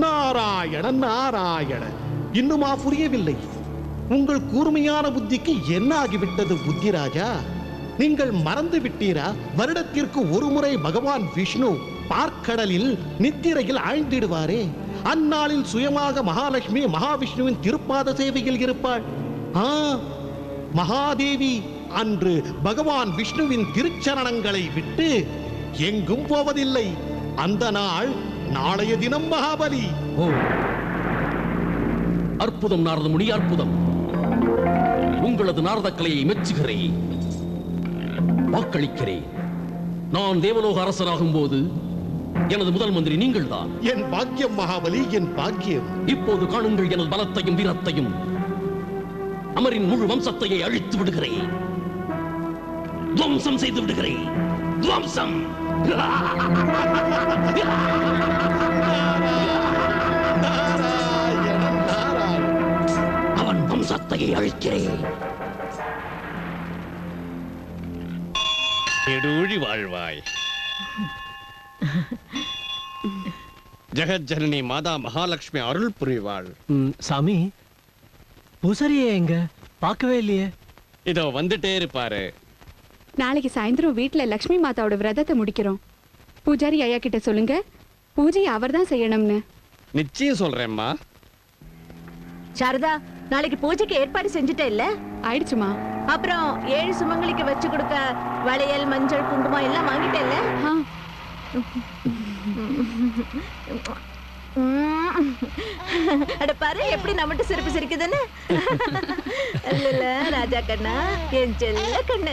நாராயணன் நாராயணன், இன்னுமா புரியவில்லை? உங்கள் கூர்மையான புத்திக்கு என்ன ஆகிவிட்டது புத்திராஜா? நீங்கள் மறந்து விட்டீரா? வருடத்திற்கு ஒரு முறை பகவான் விஷ்ணு பார்க்கடலில் நித்திரையில் ஆழ்ந்திடுவாரே, அந்நாளில் சுயமாக மகாலட்சுமி மகாவிஷ்ணுவின் திருப்பாத சேவையில் இருப்பாள். மகாதேவி அன்று பகவான் விஷ்ணுவின் திருச்சரணங்களை விட்டு எங்கும் போவதில்லை. அந்த நாள் நாளைய தினம் மகாபலி. அற்புதம் நாரத முனி, அற்புதம். உங்களது நாரத கலையை மெச்சுகிறேன், வாக்களிக்கிறேன். நான் தேவலோக அரசனாகும் போது எனது முதல் மந்திரி நீங்கள் தான். என் பாக்கியம் மகாபலி, என் பாக்கியம். இப்போது காணுங்கள் எனது பலத்தையும் வீரத்தையும். அமரின் முழு வம்சத்தையே அழித்து விடுகிறேன், துவம்சம் செய்து விடுகிறேன். துவம்சம். அவன் வம்சத்தையே அழிக்கிறேன். எடுழி வாழ்வாய். ஜெகஜனனி மாதா மகாலட்சுமி அருள் புரிவாள். சாமி, பூசாரியே எங்க? பார்க்கவே இல்லையே. இதோ வந்துட்டே இருப்பாரு. நாளைக்கு சாயந்தரம் வீட்ல லக்ஷ்மி மாதாவோட விரதத்தை முடிக்கிறோம். பூஜாரி ஐயா கிட்ட சொல்லுங்க, பூஜையை அவர்தான் செய்யணும்னு. நிச்சயம் சொல்றேம்மா. சாரதா, நாளைக்கு பூஜைக்கு ஏற்பாடு செஞ்சுட்டே இல்ல? ஆயிடுச்சுமா. அப்புறம் 7 சுமங்கலிக்கு வச்சு கொடுக்க வளையல், மஞ்சள், குங்குமம் எல்லாம் வாங்கிட்டே இல்ல? அட பாரு எப்படி நம்மட்டு சிரிப்பு சிரிக்குதுன்னு. அல்லல ராஜா கண்ணா, என் செல்ல கண்ணு.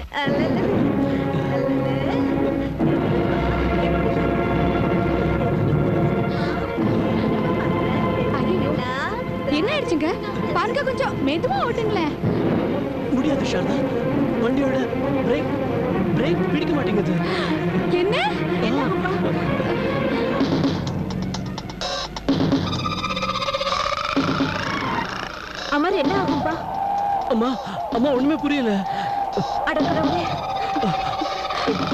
என்ன ஆயிடுச்சுங்க? பாருங்க, கொஞ்சம் மெதுவா ஓட்டுங்களேன். முடியாது சாரதா, வண்டியோட பிரேக் பிடிக்க மாட்டேங்குது. என்ன? அமர், என்ன ஆகும்பா? அம்மா அம்மா, ஒண்ணுமே புரியல. அடக்கறவே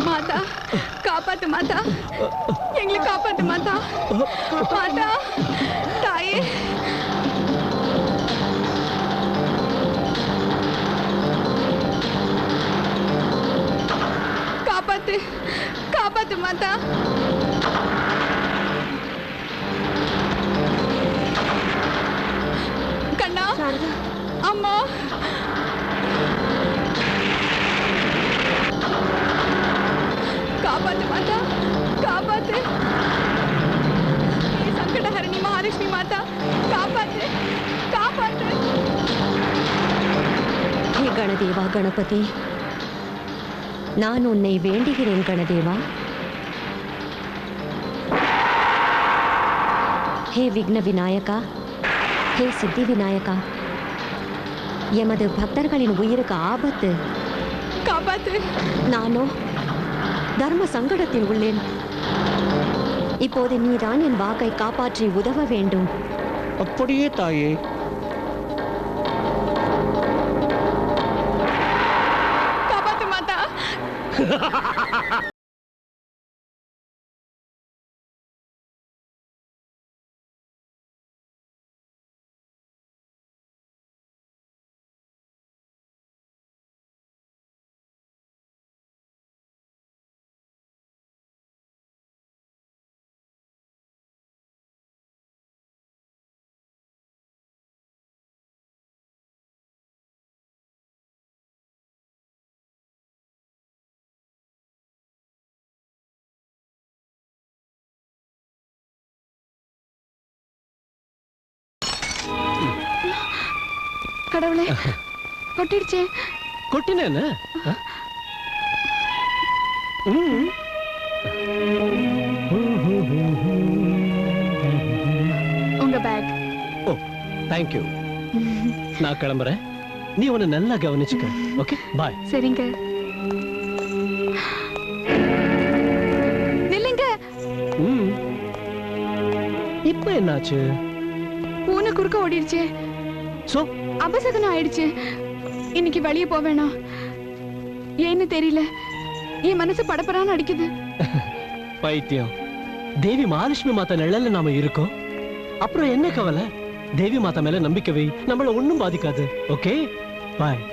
மாதா, காப்பாத்து மாதா, எங்களை காப்பாத்து மாதா. மாதா தாயே, காப்பாத்து காப்பாத்து மாதா. கண்ணா, அம்மா, காப்பாத்து மாதா, காப்பாத்து. சங்கடஹரணி மகாலட்சுமி மாதா, காப்பாத்து காப்பாத்து. ஹே கணதேவா கணபதி, நான் உன்னை வேண்டுகிறேன் கணதேவா. ஹே விக்ன விநாயகா, ஹே சித்தி விநாயகா, எமது பக்தர்களின் உயிருக்கு ஆபத்து, காப்பாத்து. நானோ தர்ம சங்கடத்தில் உள்ளேன். இப்போது நீதான் என் வாக்கை காப்பாற்றி உதவ வேண்டும். அப்படியே தாயே. காப்பாத்து மாதா. கடவுளே, கொட்டிடுச்சே. கொட்டினேன். உங்க பேக். தேங்க்யூ. நான் கிளம்புறேன். நீ உன்னை நல்லா கவனிச்சுக்க. ஓகே, பாய். சரிங்க. நில்லுங்க. இப்ப என்னாச்சு? பூனை குறுக்க ஓடிடுச்சு. சோ அபசகனம் ஆயிடுச்சு. இன்னைக்கு வெளியே போவேனா ஏன்னு தெரியல. என் மனசு படப்படான்னு அடிக்குது. பைத்தியம். தேவி மகாலட்சுமி மாதா நிழல்ல நாம இருக்கோம். அப்புறம் என்ன கவலை? தேவி மாதா மேல நம்பிக்கை வை, நம்மள ஒண்ணும் பாதிக்காது. ஓகே, பாய்.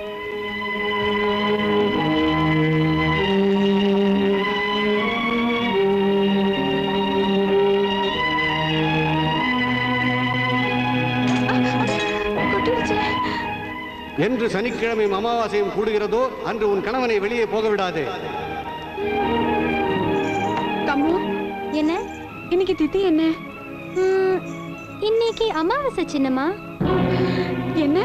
என்று சனிக்கிழமை அமாவாசையும் கூடுகிறதோ அன்று உன் கணவனை வெளியே போக விடாதே. கம்மு, என்ன இன்னைக்கு திதி என்ன? இன்னைக்கு அமாவாசை சின்னம்மா. என்ன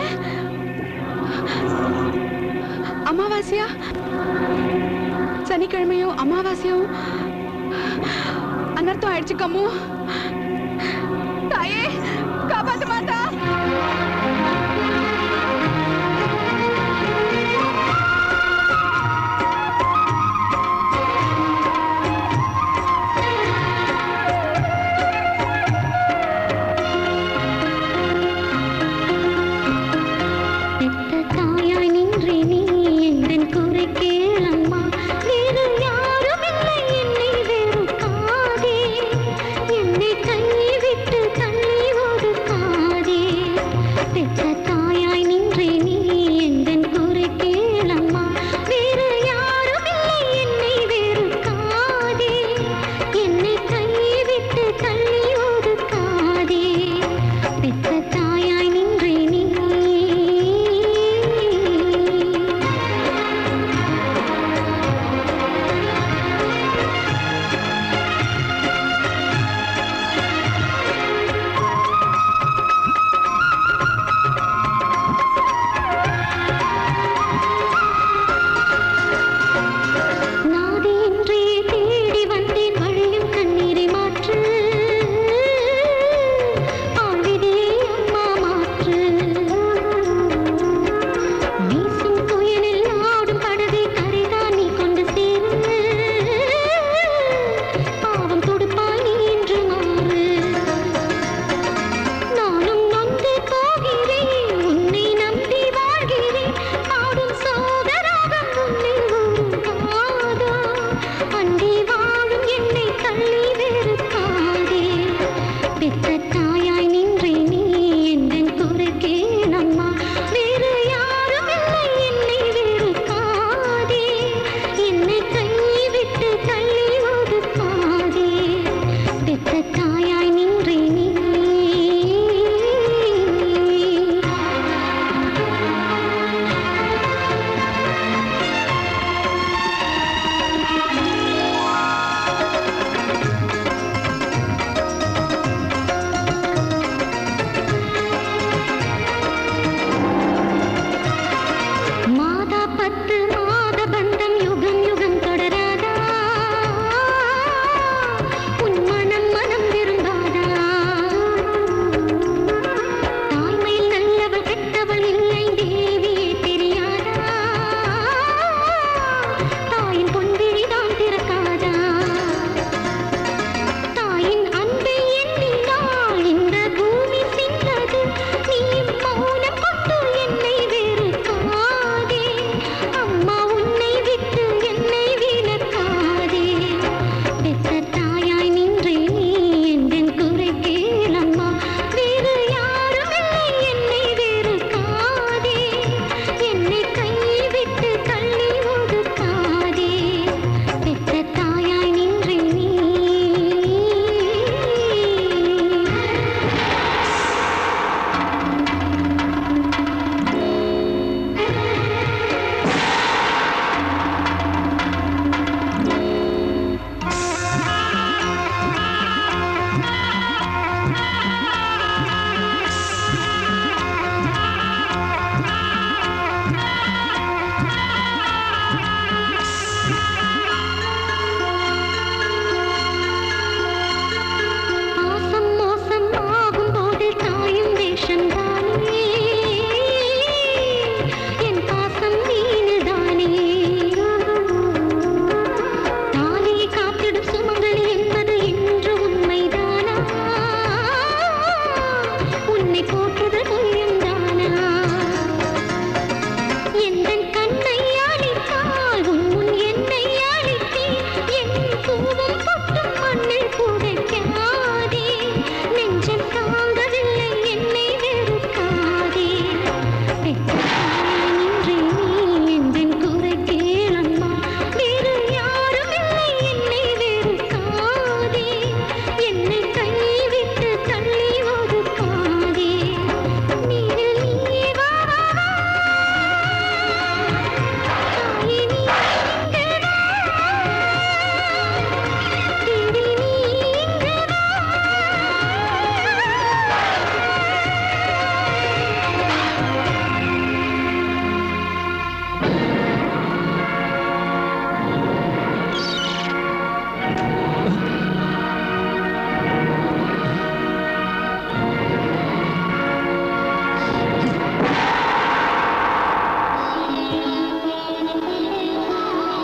அமாவாசையா? சனிக்கிழமையும் அமாவாசையும் அனர்த்தம் ஆயிடுச்சு கம்மு. தாயே காப்பாத்து மாதா.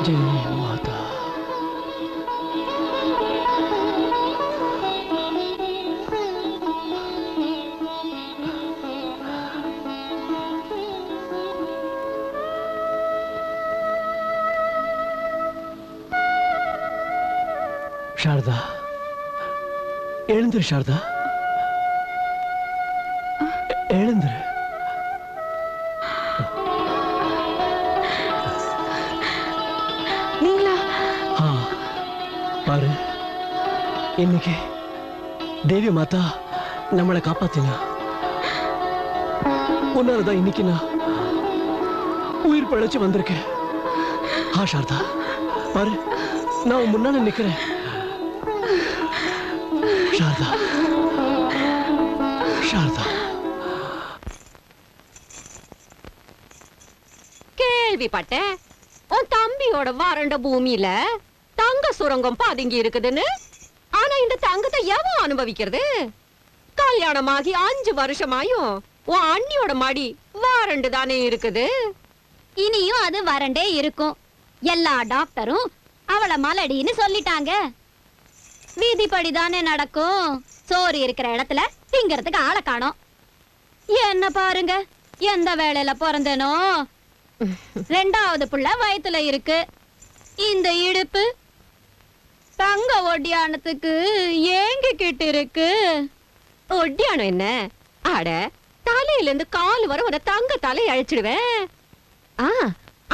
ஜெய் மாதா. சாரதா, எழுந்துரு சாரதா, எழுந்துரு. நீங்களா? பாரு, இன்னைக்கு தேவி மாதா நம்மளை காப்பாத்தினா. உன்னாலதான் இன்னைக்கு நான் உயிர் பிழைச்சு வந்திருக்கேன். சாரதா, பாரு, நான் உன் முன்னால நிக்கிறேன். சாரதா, சாரதா. கேள்விப்பட்டேன் உன் தம்பியோட வறண்ட பூமியில தங்க சுரங்கம் பதுங்கி இருக்குதுன்னு. ஆனா இந்த தங்கத்தை எவன் அனுபவிக்கிறது? கல்யாணமாகி 5 வருஷமாயும் உன் அண்ணியோட மடி வறண்டு தானே இருக்குது. இனியும் அது வறண்டே இருக்கும். எல்லா டாக்டரும் அவளை மலடின்னு சொல்லிட்டாங்க. விதிப்படிதானே நடக்கும். சோறு இருக்கிற இடத்துல திங்கிறதுக்கு ஆளை காணோம். என்ன பாருங்க, எந்த வேலையில பிறந்தனோ 2வது புள்ள வயித்துல இருக்கு. இந்த இடுப்பு தங்க ஒட்டியானத்துக்கு ஏங்கிக்கிட்டு இருக்கு. ஒட்டியானம் என்ன? அட, தலையில இருந்து கால் வர ஒரு தங்க தலை அழிச்சிடுவேன்.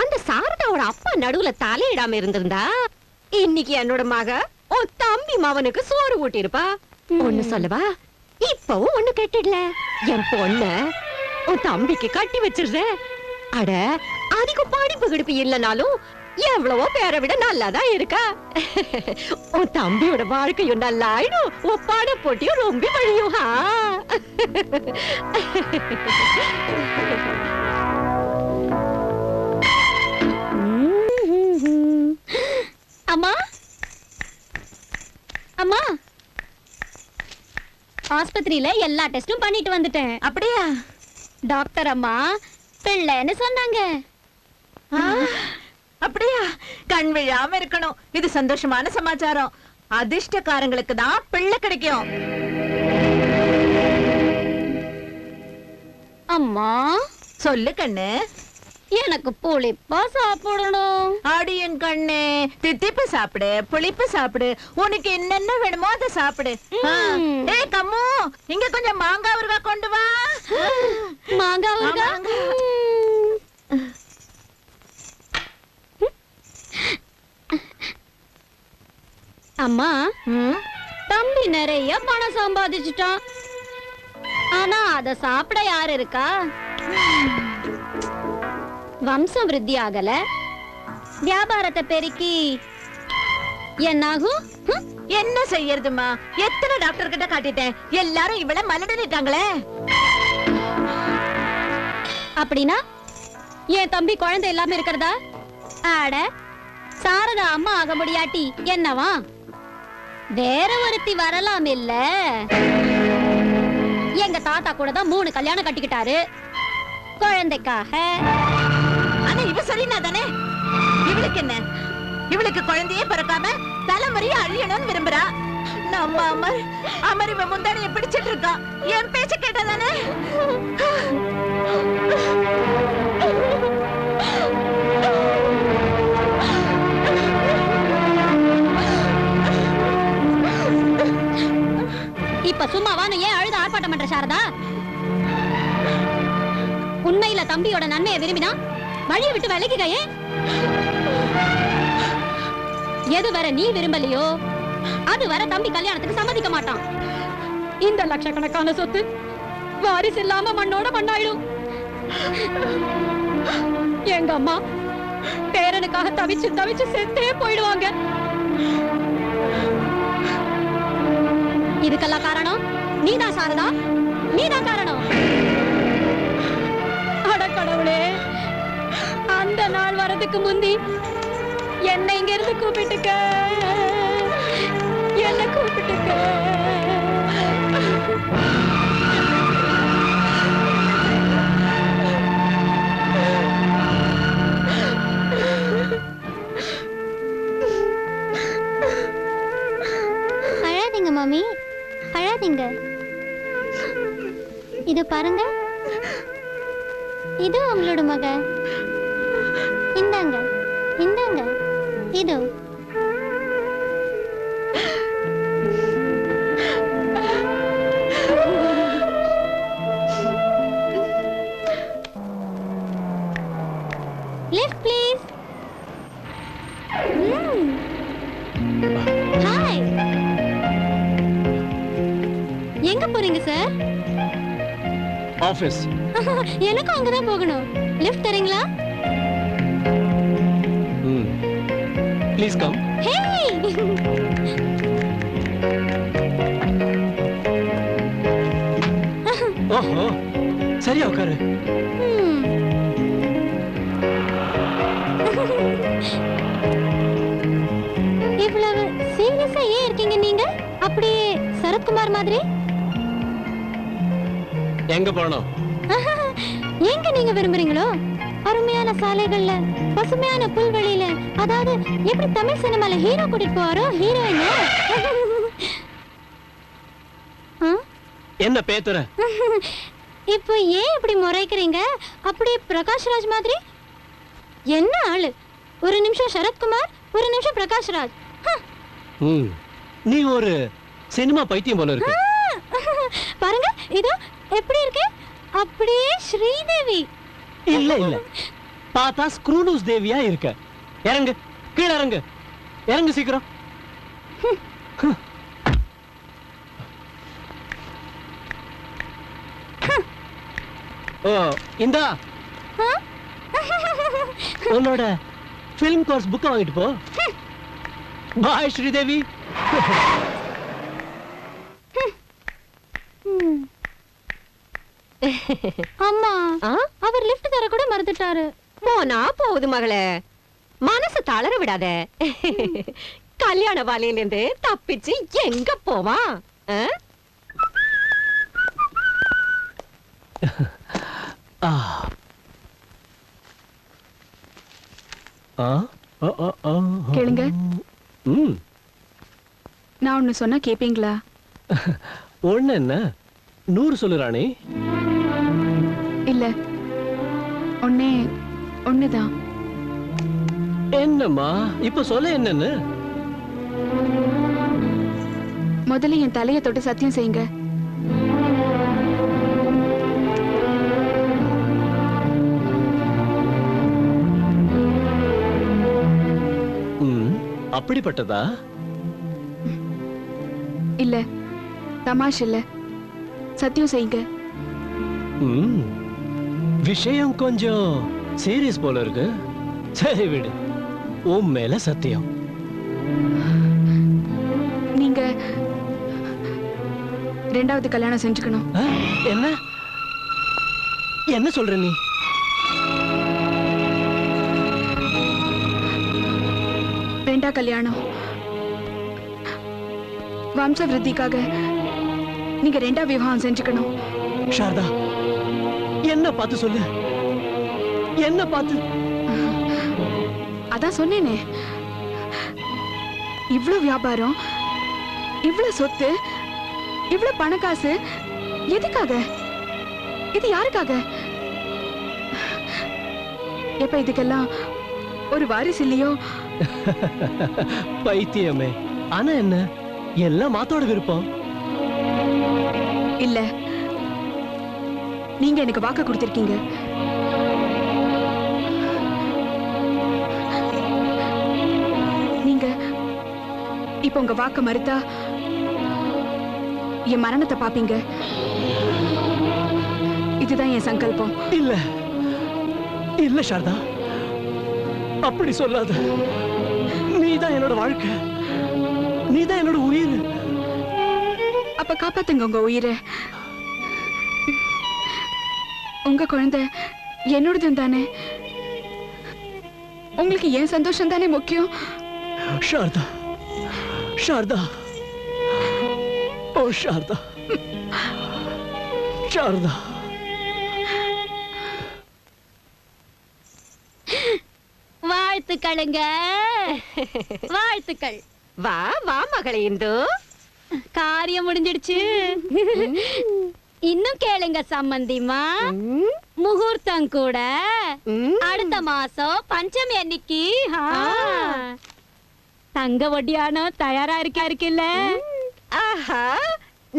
அந்த சாரதாவோட அப்பா நடுவுல தலையிடாம இருந்திருந்தா இன்னைக்கு என்னோட மக உன் தம்பி மவனுக்கு சோறு ஊட்டி இருப்பா. ஒண்ணு சொல்லவா? இப்பவும் ஒண்ணு கெட்டிடல. என் பொண்ண உன் தம்பிக்கு கட்டி வச்சிருந்த. அட, அதிகம் படிப்பு கிடிப்பு இல்லனாலும் எவ்வளவோ பேரை விட நல்லாதான் இருக்கா. உன் தம்பியோட வாழ்க்கையும் நல்லா ஆயிடும். உன் பட போட்டியும் ரொம்ப வழியும். அம்மா, அம்மா, ஆஸ்பத்திரியில எல்லா டெஸ்டும் பண்ணிட்டு வந்துட்டேன். அப்படியா? டாக்டர் அம்மா பிள்ளைன்னு சொன்னாங்க. அப்படியா? கண் விழாம இருக்கணும். இது சந்தோஷமான சமாச்சாரம். அதிர்ஷ்டக்காரங்களுக்கு தான் பிள்ளை கிடைக்கும். அம்மா சொல்லு கண்ணு. எனக்கு புளிப்பா சாப்பிடணும். அடியன் கண்ணு, தித்திப்பு சாப்பிடு, புளிப்பு சாப்பிடு. உனக்கு என்னென்ன வேணுமோ அதை சாப்பிடு. ஏய் கம்மு, இங்க கொஞ்சம் மாங்காய் ஊறுகாய் கொண்டு வா. மாங்காய் ஊறுகாய்? அம்மா, தம்பி நிறைய பணம் சம்பாதிச்சுட்டான். ஆனா அத சாப்பிட யாரு இருக்கா? வம்சம் விருத்தி ஆகல. வியாபாரத்தை பெருக்கி என்னாகும்? என்ன செய்யறதுமா? எத்தனை டாக்டர் கிட்ட காட்டிட்டேன். எல்லாரும் இவள மலடிட்டாங்களே. அப்படின்னா என் தம்பி குழந்தை இல்லாம இருக்கிறதா? ஆட, சாரதா அம்மா ஆக முடியாட்டி என்னவா? வேற ஒருத்தி வரலாம் இல்ல? எங்க தாத்தா கூட தான் 3 கல்யாணம் கட்டிக்கிட்டாரு குழந்தைக்காக. ஆனா இவ சரினா தானே? இவளுக்கு என்ன? இவளுக்கு குழந்தையே பிறக்காம தலைமுறையை அழியணும்னு விரும்புறா. நம்ம அமர் இவ முந்தானிய பிடிச்சிட்டு இருக்கா. என் பேச்ச கேட்டாதானே? இப்ப சும்மாவான்னு ஏன் அழுத ஆர்ப்பாட்டம் பண்ற சாரதா? உண்மையில தம்பியோட நன்மையை விரும்பினா வழியை விட்டு விலகிக்கையே. எது வர நீ விரும்பலையோ அது வர தம்பி கல்யாணத்துக்கு சம்மதிக்க மாட்டான். இந்த லட்சக்கணக்கான சொத்து வாரிசு இல்லாம மண்ணோட மண்ணாயிடும். எங்க அம்மா பேரனுக்காக தவிச்சு தவிச்சு செத்தே போயிடுவாங்க. இதுக்கெல்லாம் காரணம் நீதான் சாரதா, நீதான் காரணம். அடக்கடவுளே, அந்த நாள் வரதுக்கு முந்தி என்னை இங்க இருந்து கூப்பிட்டுக்க, என்ன கூப்பிட்டுக்க. இது பாருங்க, இது உங்களோட மக. இந்தாங்க இந்தாங்க, இது லிஃப்ட் ப்ளீஸ். ஹாய், எங்க போறீங்க சார்? ஆபீஸ். எனக்கும் அங்கதான் போகணும். லிஃப்ட் தரீங்களா? Please come. ஹே, ஓஹோ, சரியா உட்காரு. இவ்வளவு சீரியஸா ஏன் இருக்கீங்க நீங்க? அப்படியே சரத்குமார் மாதிரி. எங்க போறோம்? எங்க நீங்க விரும்புறீங்களோ, அருமையான சாலைகள்ல, பசுமையான புல்வெளியில, அதாவது எப்படி தமிழ் சினிமால ஹீரோ கூட்டிட்டு போவாரோ ஹீரோயின். என்ன பேத்துற? இப்போ ஏன் இப்படி முறைக்கிறீங்க? அப்படியே பிரகாஷ்ராஜ் மாதிரி. என்ன ஆளு, ஒரு நிமிஷம் சரத்குமார், ஒரு நிமிஷம் பிரகாஷ்ராஜ். நீ ஒரு சினிமா பைத்தியம் போல இருக்கு. பாருங்க, இதோ எப்படி இருக்கு, அப்படியே ஸ்ரீதேவி. இல்ல இல்ல, பார்த்தா ஸ்க்ரூனூஸ் தேவியா இருக்க. இறங்கு, கீழே இறங்கு, இறங்கு சீக்கிரம். ஓ, இந்தா உன்னோட ஃபிலிம் கோர்ஸ் புக் வாங்கிட்டு போ. பாய் ஸ்ரீதேவி. அம்மா, அவர் லிஃப்ட் தர கூட மறந்துட்டாரு. போனா போகுது மகளே, மனசு தளர விடாத. கல்யாண வாலையில இருந்து தப்பிச்சு எங்க போவான்? கேளுங்க, நான் ஒண்ணு சொன்னா கேப்பீங்களா? ஒண்ணு என்ன, 100 சொல்லு ராணி. இல்ல, ஒண்ணே ஒண்ணுதான். என்னம்மா இப்ப சொல்ல என்னன்னு? முதல்ல என் தலையை தொட்டு சத்தியம் செய்யுங்க. அப்படிப்பட்டதா? இல்ல, தமாஷ் இல்ல, சத்தியம் செய்யுங்க. விஷயம் கொஞ்சம் சீரியஸ் போல இருக்கு. சரி விடு, உன் மேல சத்தியம். நீங்க ரெண்டாவது கல்யாணம் செஞ்சுக்கணும். என்ன என்ன சொல்ற நீ? ரெண்டா கல்யாணம் வம்ச விருத்திக்காக நீங்க ரெண்டா விவாகம் செஞ்சுக்கணும். சாரதா, என்ன பார்த்து சொல்லு, என்ன பார்த்து? அதான் சொன்னேனே, இவ்ளோ வியாபாரம், இவ்ளோ சொத்து, இவ்ளோ பணக்காசு எதுக்காக? இது யாருக்காக? எப்ப இதுக்கெல்லாம் ஒரு வாரிசு இல்லையோ? பைத்தியமே. ஆனா என்ன, எல்லாம் மாத்தோட விருப்பம். இல்ல, நீங்க எனக்கு வாக்கு கொடுத்திருக்கீங்க. நீங்க இப்ப உங்க வாக்க மறுத்தா என் மரணத்தை பாப்பீங்க. இதுதான் என் சங்கல்பம். இல்ல இல்ல சாரதா, அப்படி சொல்லாத. நீதான் என்னோட வாழ்க்கை, நீதான் என்னோட உயிர். அப்ப காப்பாத்துங்க உங்க உயிரை. உங்க குழந்தை என்னோடதும் தானே. உங்களுக்கு ஏன் சந்தோஷம் தானே முக்கியம். சாரதா, சாரதா, ஓ சாரதா, சாரதா. வாழ்த்துக்களுங்க, வாழ்த்துக்கள். வா வா மகளே, இந்து காரியம் முடிஞ்சிடுச்சு. இன்னும் கேளுங்க சம்பந்திமா, முகூர்த்தம் கூட அடுத்த மாசம் பஞ்சமி அன்னைக்கு. தங்க ஒட்டியானம் தயாரா இருக்குல்ல? ஆஹா,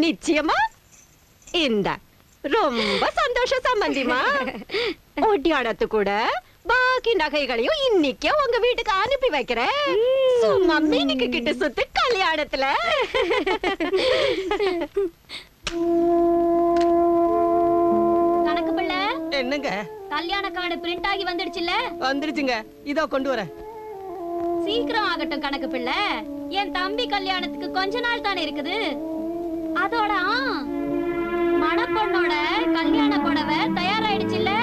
நிச்சயமா. இந்த ரொம்ப சந்தோஷம் சம்பந்திமா. ஒட்டியானத்து கூட பாக்கி நகைகளையும் இன்னைக்கே உங்க வீட்டுக்கு அனுப்பி வைக்கிறேன். சும்மா மீனுக்கு கிட்ட சுத்து கல்யாணத்துல. கணக்கு பிள்ளை, என்னங்க? கல்யாண கார்டு பிரிண்ட் ஆகி வந்துடுச்சுல்ல? வந்துருச்சுங்க, இதோ கொண்டு வரேன். சீக்கிரம் ஆகட்டும் கணக்கு பிள்ளை. என் தம்பி கல்யாணத்துக்கு கொஞ்ச நாள் தானே இருக்குது. அதோட மணப்பொண்ணோட கல்யாண புடவை தயாராயிடுச்சுல்ல?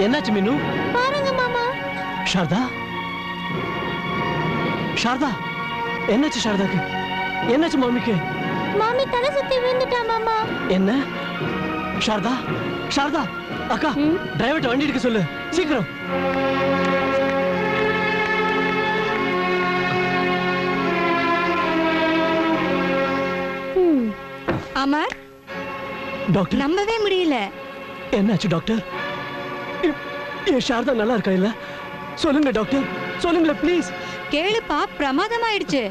என்னாச்சு மீனு? பாருங்க மாமா. சாரதா, சாரதா, என்னாச்சு சாரதாக்கு? என்னாச்சு மாமிக்கு? மாமி தலை சுத்தி விழுந்துட்டா மாமா. என்ன? சாரதா, சாரதா, அக்கா, டிரைவர்ட்ட வண்டி எடுக்க சொல்லு சீக்கிரம். அமர், டாக்டர், நம்பவே முடியல. என்னாச்சு டாக்டர்? என் சாரதா நல்லா இருக்கா இல்ல? சொல்லுங்க டாக்டர், சொல்லுங்களேன் ப்ளீஸ். கேளுப்பா, பிரமாதமாயிடுச்சு.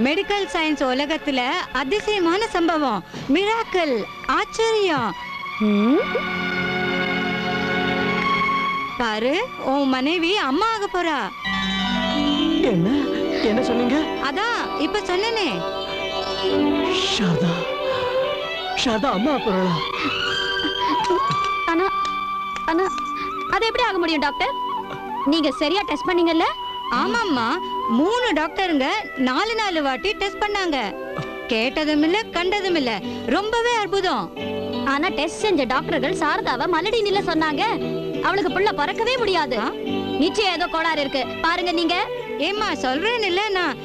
மெடிக்கல் சயின்ஸ் உலகத்துல அதிசயமான சம்பவம், மிராக்கல், ஆச்சரியம். பாரு, உன் மனைவி அம்மா ஆக போறா. என்ன என்ன சொன்னீங்க? அதான் இப்ப சொன்னேனே. சாரதா, சாரதா அம்மா போறா. ஆனா ஆனா அது எப்படி ஆக முடியும் டாக்டர்? நீங்க சரியா டெஸ்ட் பண்ணீங்கல்ல? ஆமாம்மா, 3 டாக்டருங்க 4 வாட்டி டெஸ்ட் பண்ணாங்க. கேட்டதும் இல்ல, கண்டதும் இல்ல. ரொம்பவே அற்புதம். ஆனா டெஸ்ட் செஞ்ச டாக்டர்கள் சாரதாவை மலடின்னு இல்ல சொன்னாங்க. அவளுக்கு புள்ள பறக்கவே முடியாது. நிச்சயம் ஏதோ கோளாறு இருக்கு பாருங்க நீங்க. ஏம்மா, சொல்றேன் இல்ல, நான்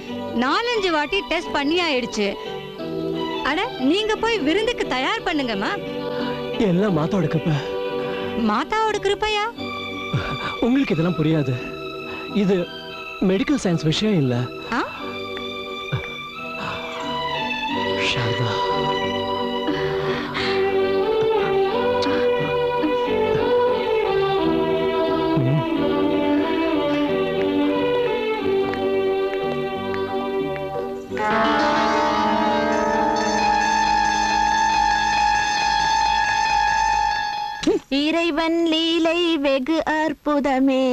4-5 வாட்டி டெஸ்ட் பண்ணி ஆயிடுச்சு. அட, நீங்க போய் விருந்துக்கு தயார் பண்ணுங்கம்மா. எல்லாம் மாத்தாவோட கிருப்பை. மாதாவோட கிருப்பையா? உங்களுக்கு இதெல்லாம் புரியாது. இது மெடிக்கல் சயின்ஸ் விஷயம் இல்ல. சாரதா, இறைவன் லீலை வெகு அற்புதமே,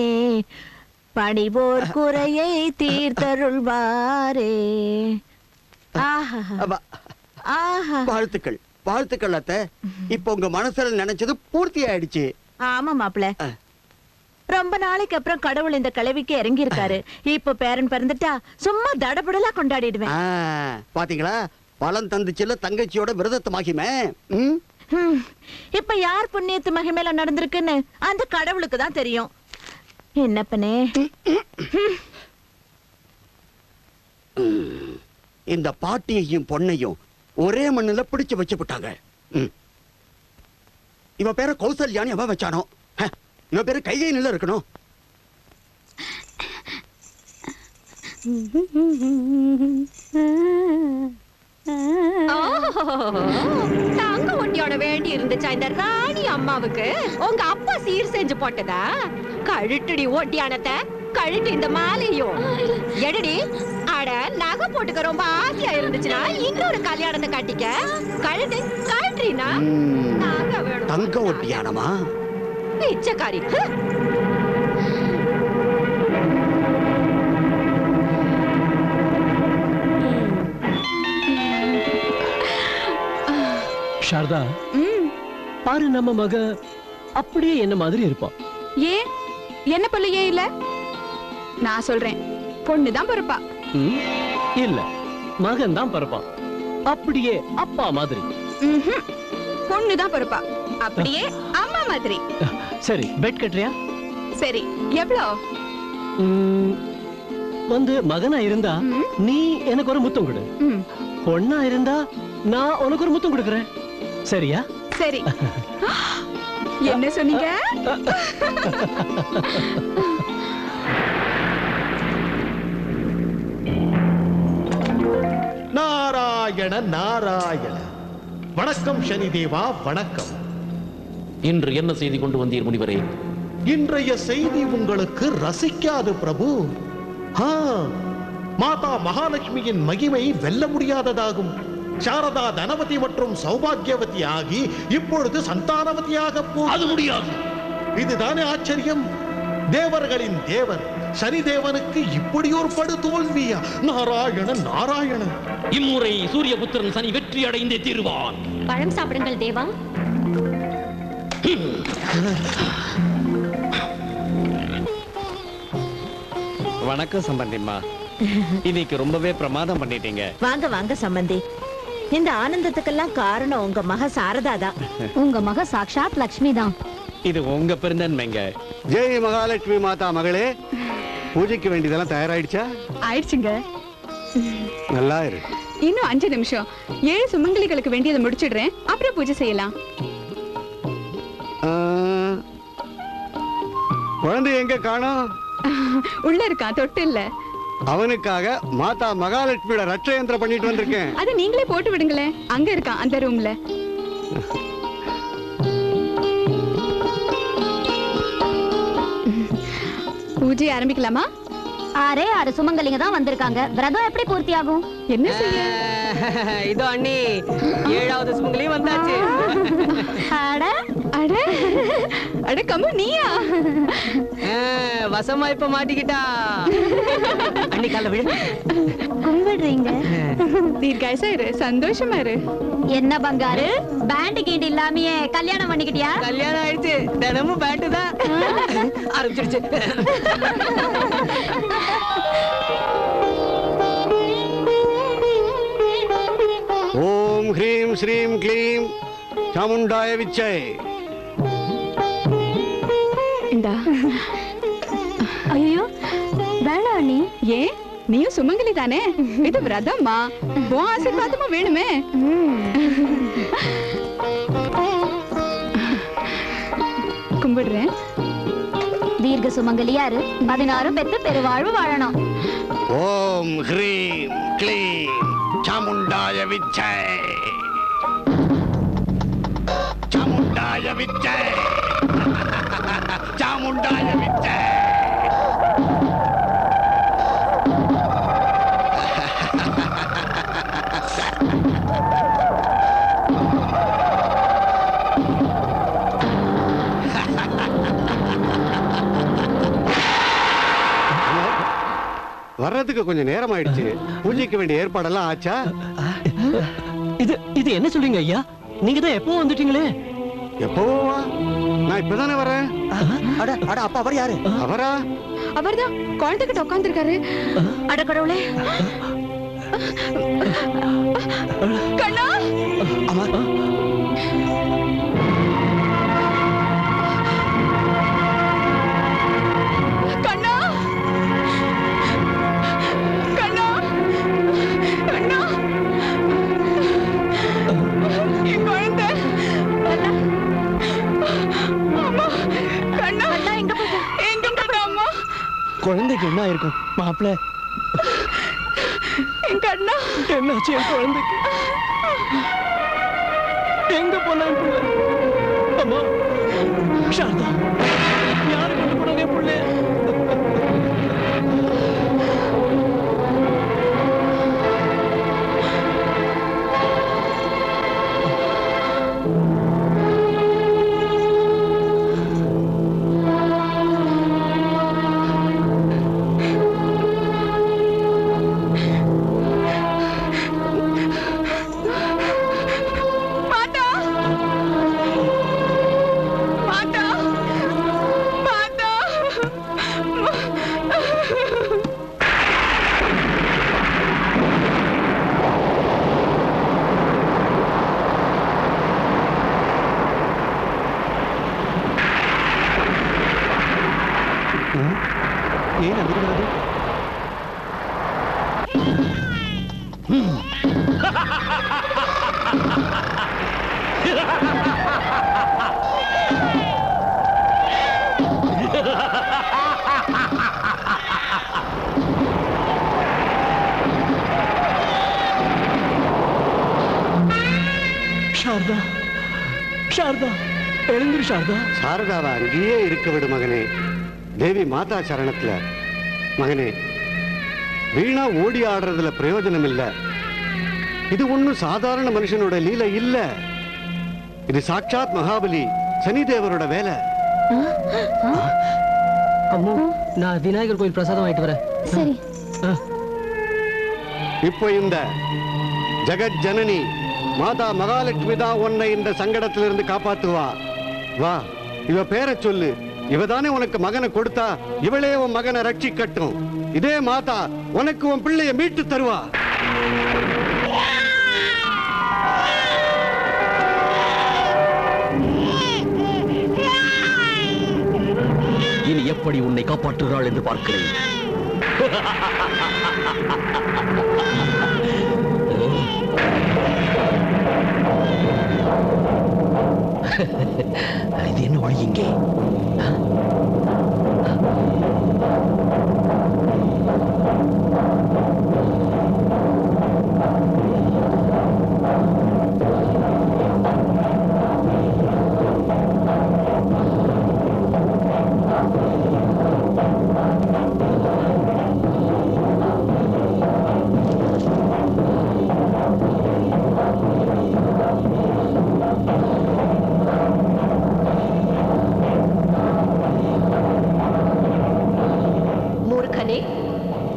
பணிவோர் குறையை தீர்த்தருள்வாரே. வாழ்த்துக்கள், வாழ்த்துக்கள் அத்தை. இப்ப உங்க மனசுல நினைச்சது பூர்த்தி ஆயிடுச்சு. ஆமா மாப்பிள்ள, ரொம்ப நாளைக்கு அப்புறம் கடவுள் இந்த கிழவிக்கு இறங்கி இருக்காரு. இப்ப பேரன் பிறந்துட்டா சும்மா தடபுடலா கொண்டாடிடுவேன். பாத்தீங்களா, பழம் தந்துச்சுல தங்கச்சியோட விரதத்து மகிமை. இப்ப யார் புண்ணியத்து மகிமையில நடந்திருக்குன்னு அந்த கடவுளுக்கு தான் தெரியும். என்னப்பனே, இந்த பாட்டியையும் பொண்ணையும் ஒரே மண்ணுல பிடிச்சு வச்சு விட்டாங்க. இவ பேர கௌசல்யான்னு எவன் வச்சானோ? இவ பேரு கைகை நில இருக்கணும். தங்க ஒட்டியோட வேண்டி இருந்துச்சா இந்த ராணி அம்மாவுக்கு? உங்க அப்பா சீர் செஞ்சு போட்டதா? கழுட்டுடி ஓட்டியானத்தை, கழுட்டு இந்த மாலையும் எடுடி. அட, நகை போட்டுக்க ரொம்ப ஆசையா இருந்துச்சுன்னா இன்னொரு கல்யாணத்தை கட்டிக்க. கழுட்டு கழட்டுறீனா? தங்க ஒட்டியானமா? பிச்சைக்காரி. சாரதா, பாரு, நம்ம மக அப்படியே என்ன மாதிரி இருப்பான். ஏன் என்ன பொண்ணு ஏன் இல்ல? நான் சொல்றேன், பொண்ணுதான் பிறப்பா. இல்ல, மகன் தான் பிறப்பான். அப்படியே அப்பா மாதிரி. பொண்ணுதான் பிறப்பா, அப்படியே அம்மா மாதிரி. சரி, பெட் கட்டுறியா? சரி, எவ்வளோ? வந்து மகனா இருந்தா நீ எனக்கு ஒரு முத்தம் கொடு, பொண்ணா இருந்தா நான் உனக்கு ஒரு முத்தம் கொடுக்கறேன். சரியா? சரி. என்ன சொன்னீங்க? நாராயண நாராயண. வணக்கம் சனிதேவா, வணக்கம். இன்று என்ன செய்தி கொண்டு வந்தீர் முனிவரே? இன்றைய செய்தி உங்களுக்கு ரசிக்காது பிரபு. மாதா மகாலட்சுமியின் மகிமை வெல்ல முடியாததாகும். சாரதா தனவதி மற்றும் சௌபாகியவதி ஆகி இப்பொழுது சந்தானவதியாக அது முடியாது. இதுதானே ஆச்சரியம்? தேவர்களின் தேவர் சனிதேவனுக்கு இப்படி ஒரு படு தோல்வியா? நாராயணன் நாராயணன். இம்முறை சூரியபுத்திரன் சனி வெற்றி அடைந்தே தீருவான். பழம் சாப்பிடுங்கள் தேவா. வணக்கம் சம்பந்திம்மா. இன்னைக்கு ரொம்பவே பிரமாதம் பண்ணிட்டீங்க. வாங்க வாங்க சம்பந்தி. இந்த ஆனந்தத்துக்கெல்லாம் காரணம் உங்க மக சாரதா தான். உங்க மக சாக்ஷாத் லக்ஷ்மி தான். இது உங்க பெருந்தன்மைங்க. ஜெய் மகாலட்சுமி மாதா மகளே, பூஜைக்கு வேண்டியதெல்லாம் தயாராயிடுச்சா? ஆயிடுச்சுங்க. நல்லா இரு. இன்னும் 5 நிமிஷம். 7 சுமங்கலிகளுக்கு வேண்டியதை முடிச்சிடுறேன், அப்புறம் பூஜை செய்யலாம். குழந்தை எங்க காணோம்? உள்ள இருக்கான், தொட்டு இல்ல. அவனுக்காக மாதா மகாலட்சுமியோட ரட்சயந்திரம் பண்ணிட்டு வந்திருக்கேன். அதை நீங்களே போட்டு விடுங்களேன். அங்க இருக்கான், அந்த ரூம்ல. பூஜை ஆரம்பிக்கலாமா? 6 சுமங்கலிங்க தான் வந்திருக்காங்க. விரதம் எப்படி பூர்த்தி ஆகும்? என்ன செய்ய? இதோ அண்ணி, 7வது சுமங்கலி வந்தாச்சு. அட அட அட, கம்மு நீயா? வசமா இப்ப மாட்டிக்கிட்டா. அண்ணி கால விடு. கும்பிடுறீங்க. தீர்க்காயசா இரு, சந்தோஷமா இரு. என்ன பங்காரு, பேண்ட் கீண்ட் இல்லாமயே கல்யாணம் பண்ணிக்கிட்டியா? கல்யாணம் ஆயிடுச்சு, தினமும் பேண்ட் தான். ஆரம்பிச்சிருச்சு. ஓம் ஹ்ரீம் ஸ்ரீம் க்ளீம் சாமுண்டாய விச்சை. இந்தா. ஐயோ வேணாம் அண்ணி. ஏன்? நீயும் சுமங்கலி தானே, இது விரதம்மா. உன் ஆசீர்வாதமும் வேணுமே. கும்பிடுறேன். தீர்க்க சுமங்கலியாரு 16 பெத்து பெருவாழ்வு வாழணும். ஓம் ஹ்ரீம் க்ளீம் சாமுண்டாய விச்சை. சாமுண்டாய விச்சை. சாமுண்டாய விச்சை. வர்றதுக்கு கொஞ்சம் நேரம் ஆயிடுச்சு. பூஜைக்கு வேண்டிய ஏற்பாடெல்லாம் ஆச்சா? இது என்ன சொல்றீங்க ஐயா? நீங்க தான் எப்போ வந்துட்டீங்களே? எப்போவா? நான் இப்பதானே வரேன். அட அட அப்பா அவர் யாரு? அவரா? அவர்தான் குழந்தைகிட்ட உட்கார்ந்துருக்காரு. அட கடவுளே. கண்ணா அம்மா கண்ணா கண்ணா கண்ணா என் குழந்தை அம்மா கண்ணா எங்க போன அம்மா? குழந்தைக்கு என்ன இருக்கும் மாப்பிள்ள? என் கண்ணா என்னாச்சு என் குழந்தைக்கு? எங்க போன புள்ள? அம்மா சாரதா, யாரு கொண்டு போனாங்க புள்ள? ஏன் அதிர்கிறது? சாரதா, சாரதா, எழுந்திரு சாரதா. சாரதாவை அங்கேயே இருக்க விடு மகனே. தேவி மாதா சரணத்துல. மகனே, வீணா ஓடி ஆடுறதுல பிரயோஜனம் இல்ல. இது ஒண்ணும் சாதாரண மனுஷனோட லீலை இல்ல. இது சாட்சாத் மகாபலி சனிதேவரோட வேலை. அம்மு, நான் விநாயகர் கோயில் பிரசாதம் வாங்கிட்டு வரேன். சரி. இப்போ இந்த ஜெகத் ஜனனி மாதா மகாலட்சுமி தான் உன்னை இந்த சங்கடத்திலிருந்து காப்பாத்துவா. வா, இவ பேரை சொல்லு. இவதானே உனக்கு மகனை கொடுத்தா, இவளே உன் மகனை ரட்சிக்கட்டும். இதே மாதா உனக்கு உன் பிள்ளைய மீட்டு தருவா. இனி எப்படி உன்னை காப்பாற்றுகிறாள் என்று பார்க்கிறேன். இது என்ன வழி இங்கே?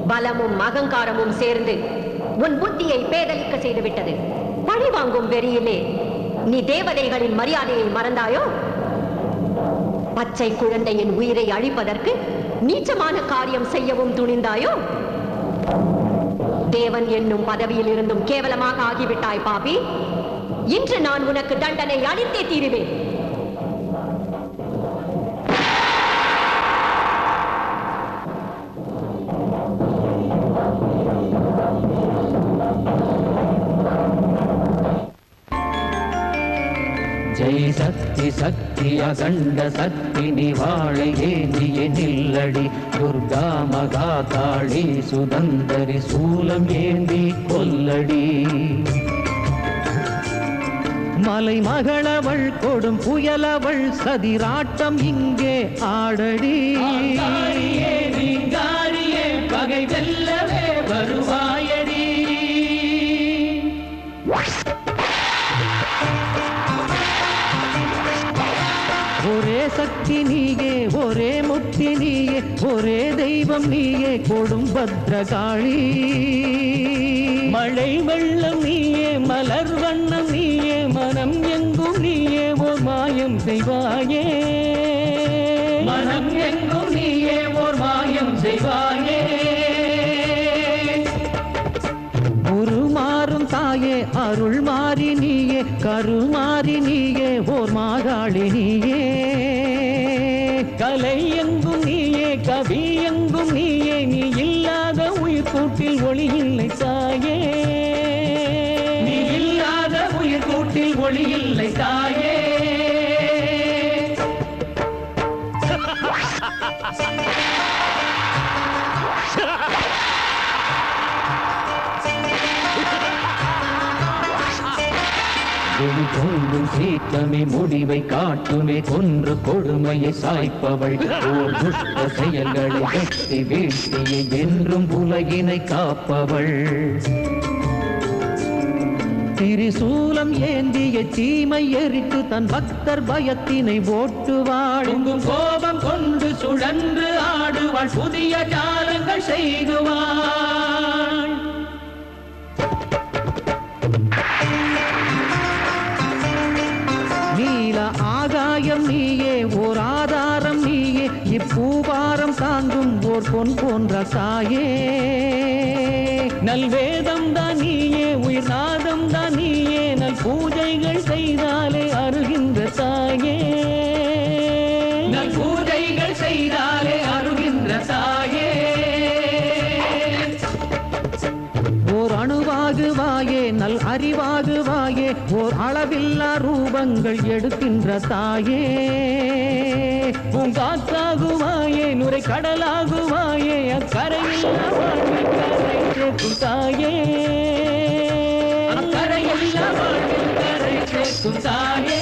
பலமும் அகங்காரமும் சேர்ந்து உன் புத்தியை பேதலிக்க செய்துவிட்டது. பழி வாங்கும் வெறியிலே நீ தேவதைகளின் மரியாதையை மறந்தாயோ? பச்சை குழந்தையின் உயிரை அழிப்பதற்கு நீச்சமான காரியம் செய்யவும் துணிந்தாயோ? தேவன் என்னும் பதவியில் இருந்தும் கேவலமாக ஆகிவிட்டாய் பாபி. இன்று நான் உனக்கு தண்டனை அளித்தே தீருவேன். ஜெய் சக்தி சக்தி அகண்ட சக்தி நிவாழை ஏந்திய நில்லடி துர்கா மகா காளி சுதந்தரி சூலம் ஏந்தி கொல்லடி. மலை மகளவள் கொடும் புயலவள் சதிராட்டம் இங்கே ஆடடி. பகை வெல்லவே வருவாயடி. ஒரே சக்தி நீயே, ஒரே முக்தி நீயே, ஒரே தெய்வம் நீயே, கொடும் பத்ரகாளி. மழை வெள்ளம் நீயே, மலர் வண்ணம் நீயே, மனம் எங்கும் நீயே, ஓர் மாயம் செய்வாயே. அருள் மாறி நீயே கருமாறி நீயே ஓர் மாகாளி நீயே கலை எங்கும் நீயே கவி எங்கும் நீயே நீ இல்லாத உயிர் கூட்டில் ஒளி இல்லை தாயே நீ இல்லாத உயிர் கூட்டில் ஒளி இல்லை தாயே கொன்றும் சீற்றமே முடிவை காட்டுமே கொன்று கொடுமையை சாய்ப்பவள் ஓர் துஷ்ட செயல்களை வெட்டி வீழ்த்தியை என்றும் உலகினை காப்பவள் திரிசூலம் ஏந்திய தீமை எரித்து தன் பக்தர் பயத்தினை ஓட்டுவாள் கோபம் கொண்டு சுழன்று ஆடுவாள் புதிய ஜாலங்கள் செய்குவாள் நீல ஆகாயம் நீயே ஓர் ஆதாரம் நீயே இப்பூபாரம் தாங்கும் ஓர் பொன் போன்ற தாயே நல்வேதம் தான் நீயே உயிர் நாதம் தான் நீயே நல் பூஜைகள் செய்தாலே அருகின்ற தாயே நல் பூஜைகள் செய்தாலே அருகின்ற தாயே ஓர் அணுவாகுவாயே நல் அறிவாகுவாயே ஓர் அளவில்லா ரூபங்கள் எடுக்கின்ற தாயே பூங்காத்தாகுவாயே நுரை கடலாகுவாயே அக்கரையில்லா வாழ்வில் கரை சேர்க்கும் தாயே அக்கரையில்லா வாழ்வில் கரை சேர்க்கும் தாயே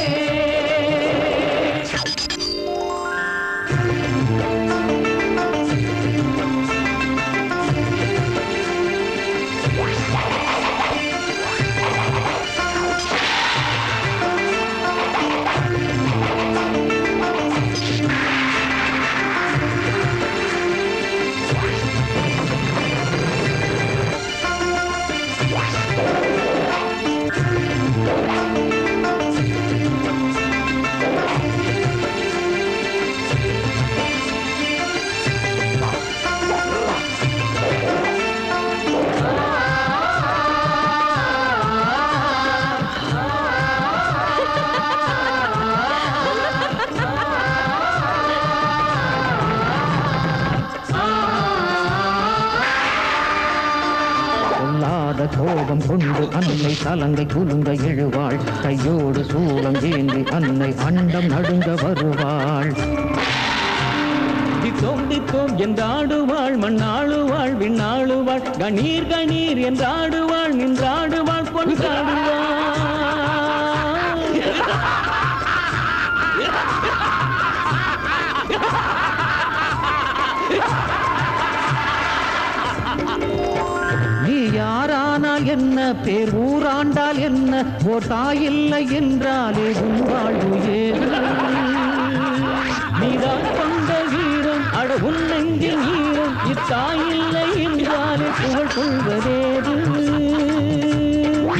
கோபம் கொண்டு அன்னை தலங்கை குலுங்க எழுவாள் கையோடு சூலம் ஏந்தி அன்னை அண்டம் நடுங்க வருவாள் தித்தோம் தித்தோம் என்றாடுவாள் மண்ணாளுவாள் விண்ணாளுவாள் கணீர் கணீர் என்றாடுவாள் நின்றாடுவாள் கொண்டாடுவாள் யாரானால் என்ன பேர் ஊராண்டால் என்ன ஓர் தாயில்லை என்றாலே உன் வாழ்வு ஏது நீதான் கொண்ட வீரம் அட உன் நெஞ்சின் ஈரம் இத்தாயில்லை என்றாலே புகழ் கொள்வதேது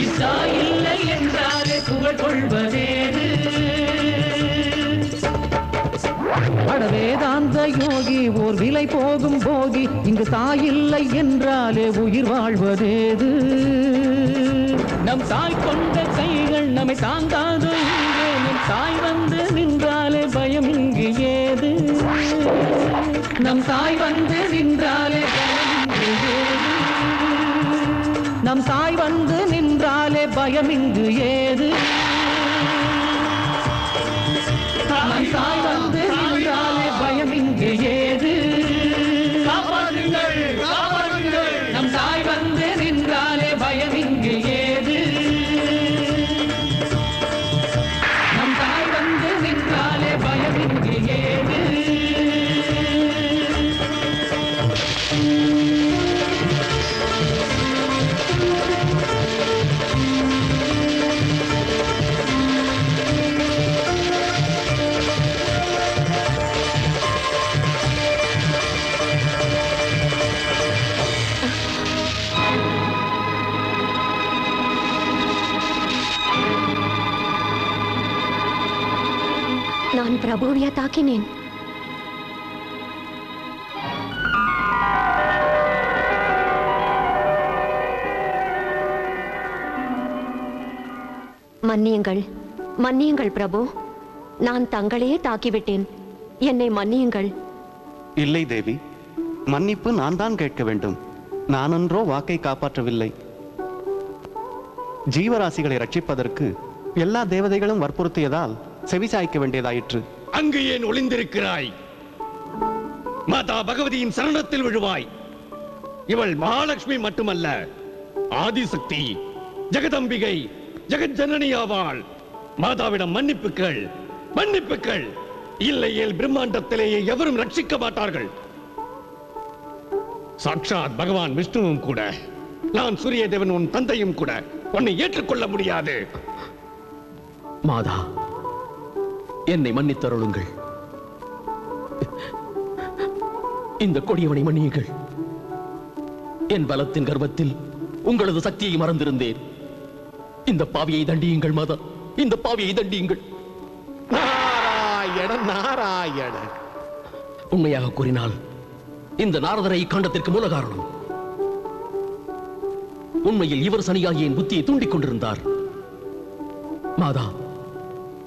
இத்தாயில்லை என்றாலே புகழ் கொள்வதேது வேதாந்த யோகி ஓர் விலை போகும் போகி இங்கு தாயில்லை என்றாலே உயிர் வாழ்வதேது நம் தாய் கொண்ட கைகள் நம்மை தாங்காது இங்கே நம் தாய் வந்து நின்றாலே பயம் இங்கு ஏது நம் தாய் வந்து நின்றாலே பயம் இங்கு ஏது நம் தாய் வந்து நின்றாலே பயம் இங்கு ஏது நம் தாய் வந்து நின்றாலே பயம் இங்கு ஏது காப்பாற்றுங்கள் காப்பாற்றுங்கள் நம் தாய் வந்து நின்றாலே பயம் இங்கு ஏது நம் தாய் வந்து நின்றாலே பயம் இங்கு ஏது நான் பிரபுவியா தாக்கினேன். மன்னியுங்கள், மன்னியுங்கள் பிரபு. நான் தங்களையே தாக்கிவிட்டேன். என்னை மன்னியுங்கள். இல்லை தேவி, மன்னிப்பு நான் தான் கேட்க வேண்டும். நானொன்றோ வாக்கை காப்பாற்றவில்லை. ஜீவராசிகளை ரட்சிப்பதற்கு எல்லா தேவதைகளும் வற்புறுத்தியதால் செவிசாய்க்க வேண்டியதாயிற்று. அங்கு ஏன் ஒளிந்திருக்கிறாய்? மாதா பகவதியின் சரணத்தில் விழுவாய். இவள் மகாலட்சுமி மட்டுமல்ல, ஆதிசக்தி, ஜெகதம்பிகை, ஜெகஜனனி ஆவாள். மாதாவிடம் மன்னிப்புக்கள், மன்னிப்புக்கள். இல்லையேல் பிரம்மாண்டத்திலேயே எவரும் ரட்சிக்க மாட்டார்கள். சாட்சாத் பகவான் விஷ்ணுவும் கூட, நான் சூரிய தேவன் உன் தந்தையும் கூட உன்னை ஏற்றுக்கொள்ள முடியாது. மாதா, என்னை மன்னித்தருளுங்கள். இந்த கொடியவனை மன்னியுங்கள். என் பலத்தின் கர்வத்தில் உங்களது சக்தியை மறந்திருந்தேன். இந்த பாவியை தண்டியுங்கள் மாதா, இந்த பாவியை தண்டியுங்கள். நாராயண நாராயண. உண்மையாக கூறினால் இந்த நாரதரை இக்காண்டத்திற்கு மூல காரணம். உண்மையில் இவர் சனியாகிய என் புத்தியை தூண்டிக் கொண்டிருந்தார். மாதா,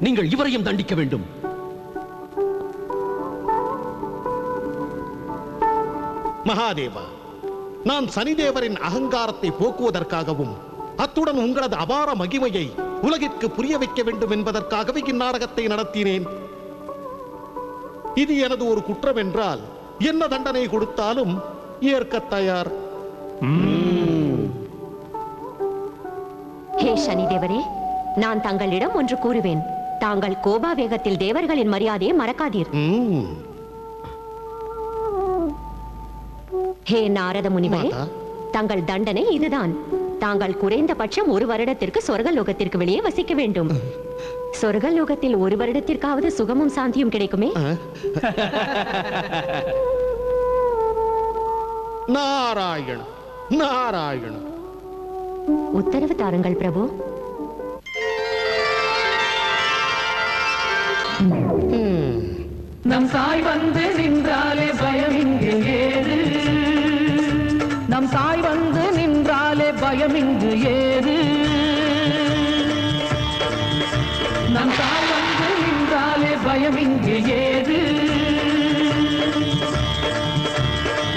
நீங்கள் இவரையும் தண்டிக்க வேண்டும். மகாதேவா, நான் சனிதேவரின் அகங்காரத்தை போக்குவதற்காகவும் அத்துடன் உங்களது அபார மகிமையை உலகிற்கு புரிய வைக்க வேண்டும் என்பதற்காகவே இந்நாடகத்தை நடத்தினேன். இது எனது ஒரு குற்றம் என்றால் என்ன தண்டனை கொடுத்தாலும் ஏற்க தயார். ஹே சனிதேவரே, நான் தங்களிடம் ஒன்று கூறுவேன். தாங்கள் கோபாவேகத்தில் தேவர்களின் மரியாதையை மறக்காதீர். ஹே நாரத முனிவரே, தங்கள் தண்டனை இதுதான். தாங்கள் குறைந்தபட்சம் 1 வருடத்திற்கு சொர்க்கலோகத்திற்கு வெளியே வசிக்க வேண்டும். சொர்க்கலோகத்தில் 1 வருடத்திற்காவது சுகமும் சாந்தியும் கிடைக்குமே. நாராயண நாராயண. உத்தரவு தாருங்கள் பிரபு. நம் தாய் வந்து நின்றாலே பயம் இங்கு ஏது? நம் தாய் வந்து நின்றாலே பயம் இங்கு ஏது? நம் தாய் வந்து நின்றாலே பயம் இங்கு ஏது?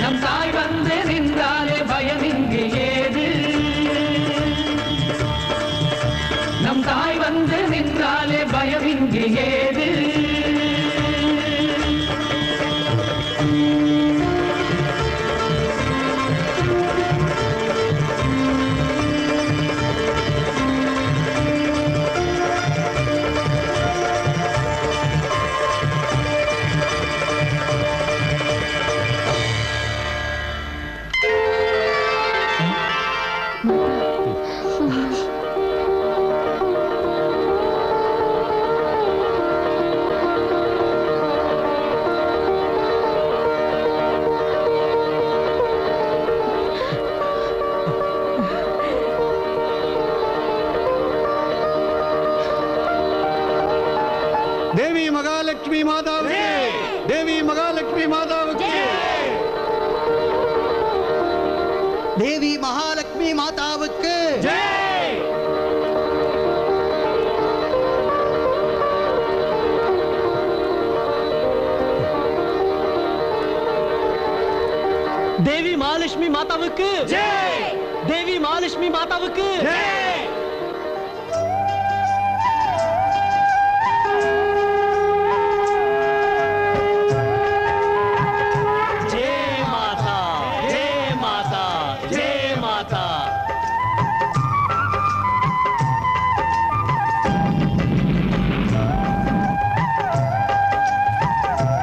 நம் தாய் வந்து நின்றாலே பயம் இங்கு ஏது? நம் தாய் வந்து நின்றாலே பயம் இங்கு ஏது? தேவி மகாலட்சுமி மாதாவுக்கு, தேவி மகாலட்சுமி மாதாவுக்கு, தேவி மகாலட்சுமி மாதாவுக்கு. தேவி மகாலட்சுமி மாதாவுக்கு, தேவி மகாலட்சுமி மாதாவுக்கு.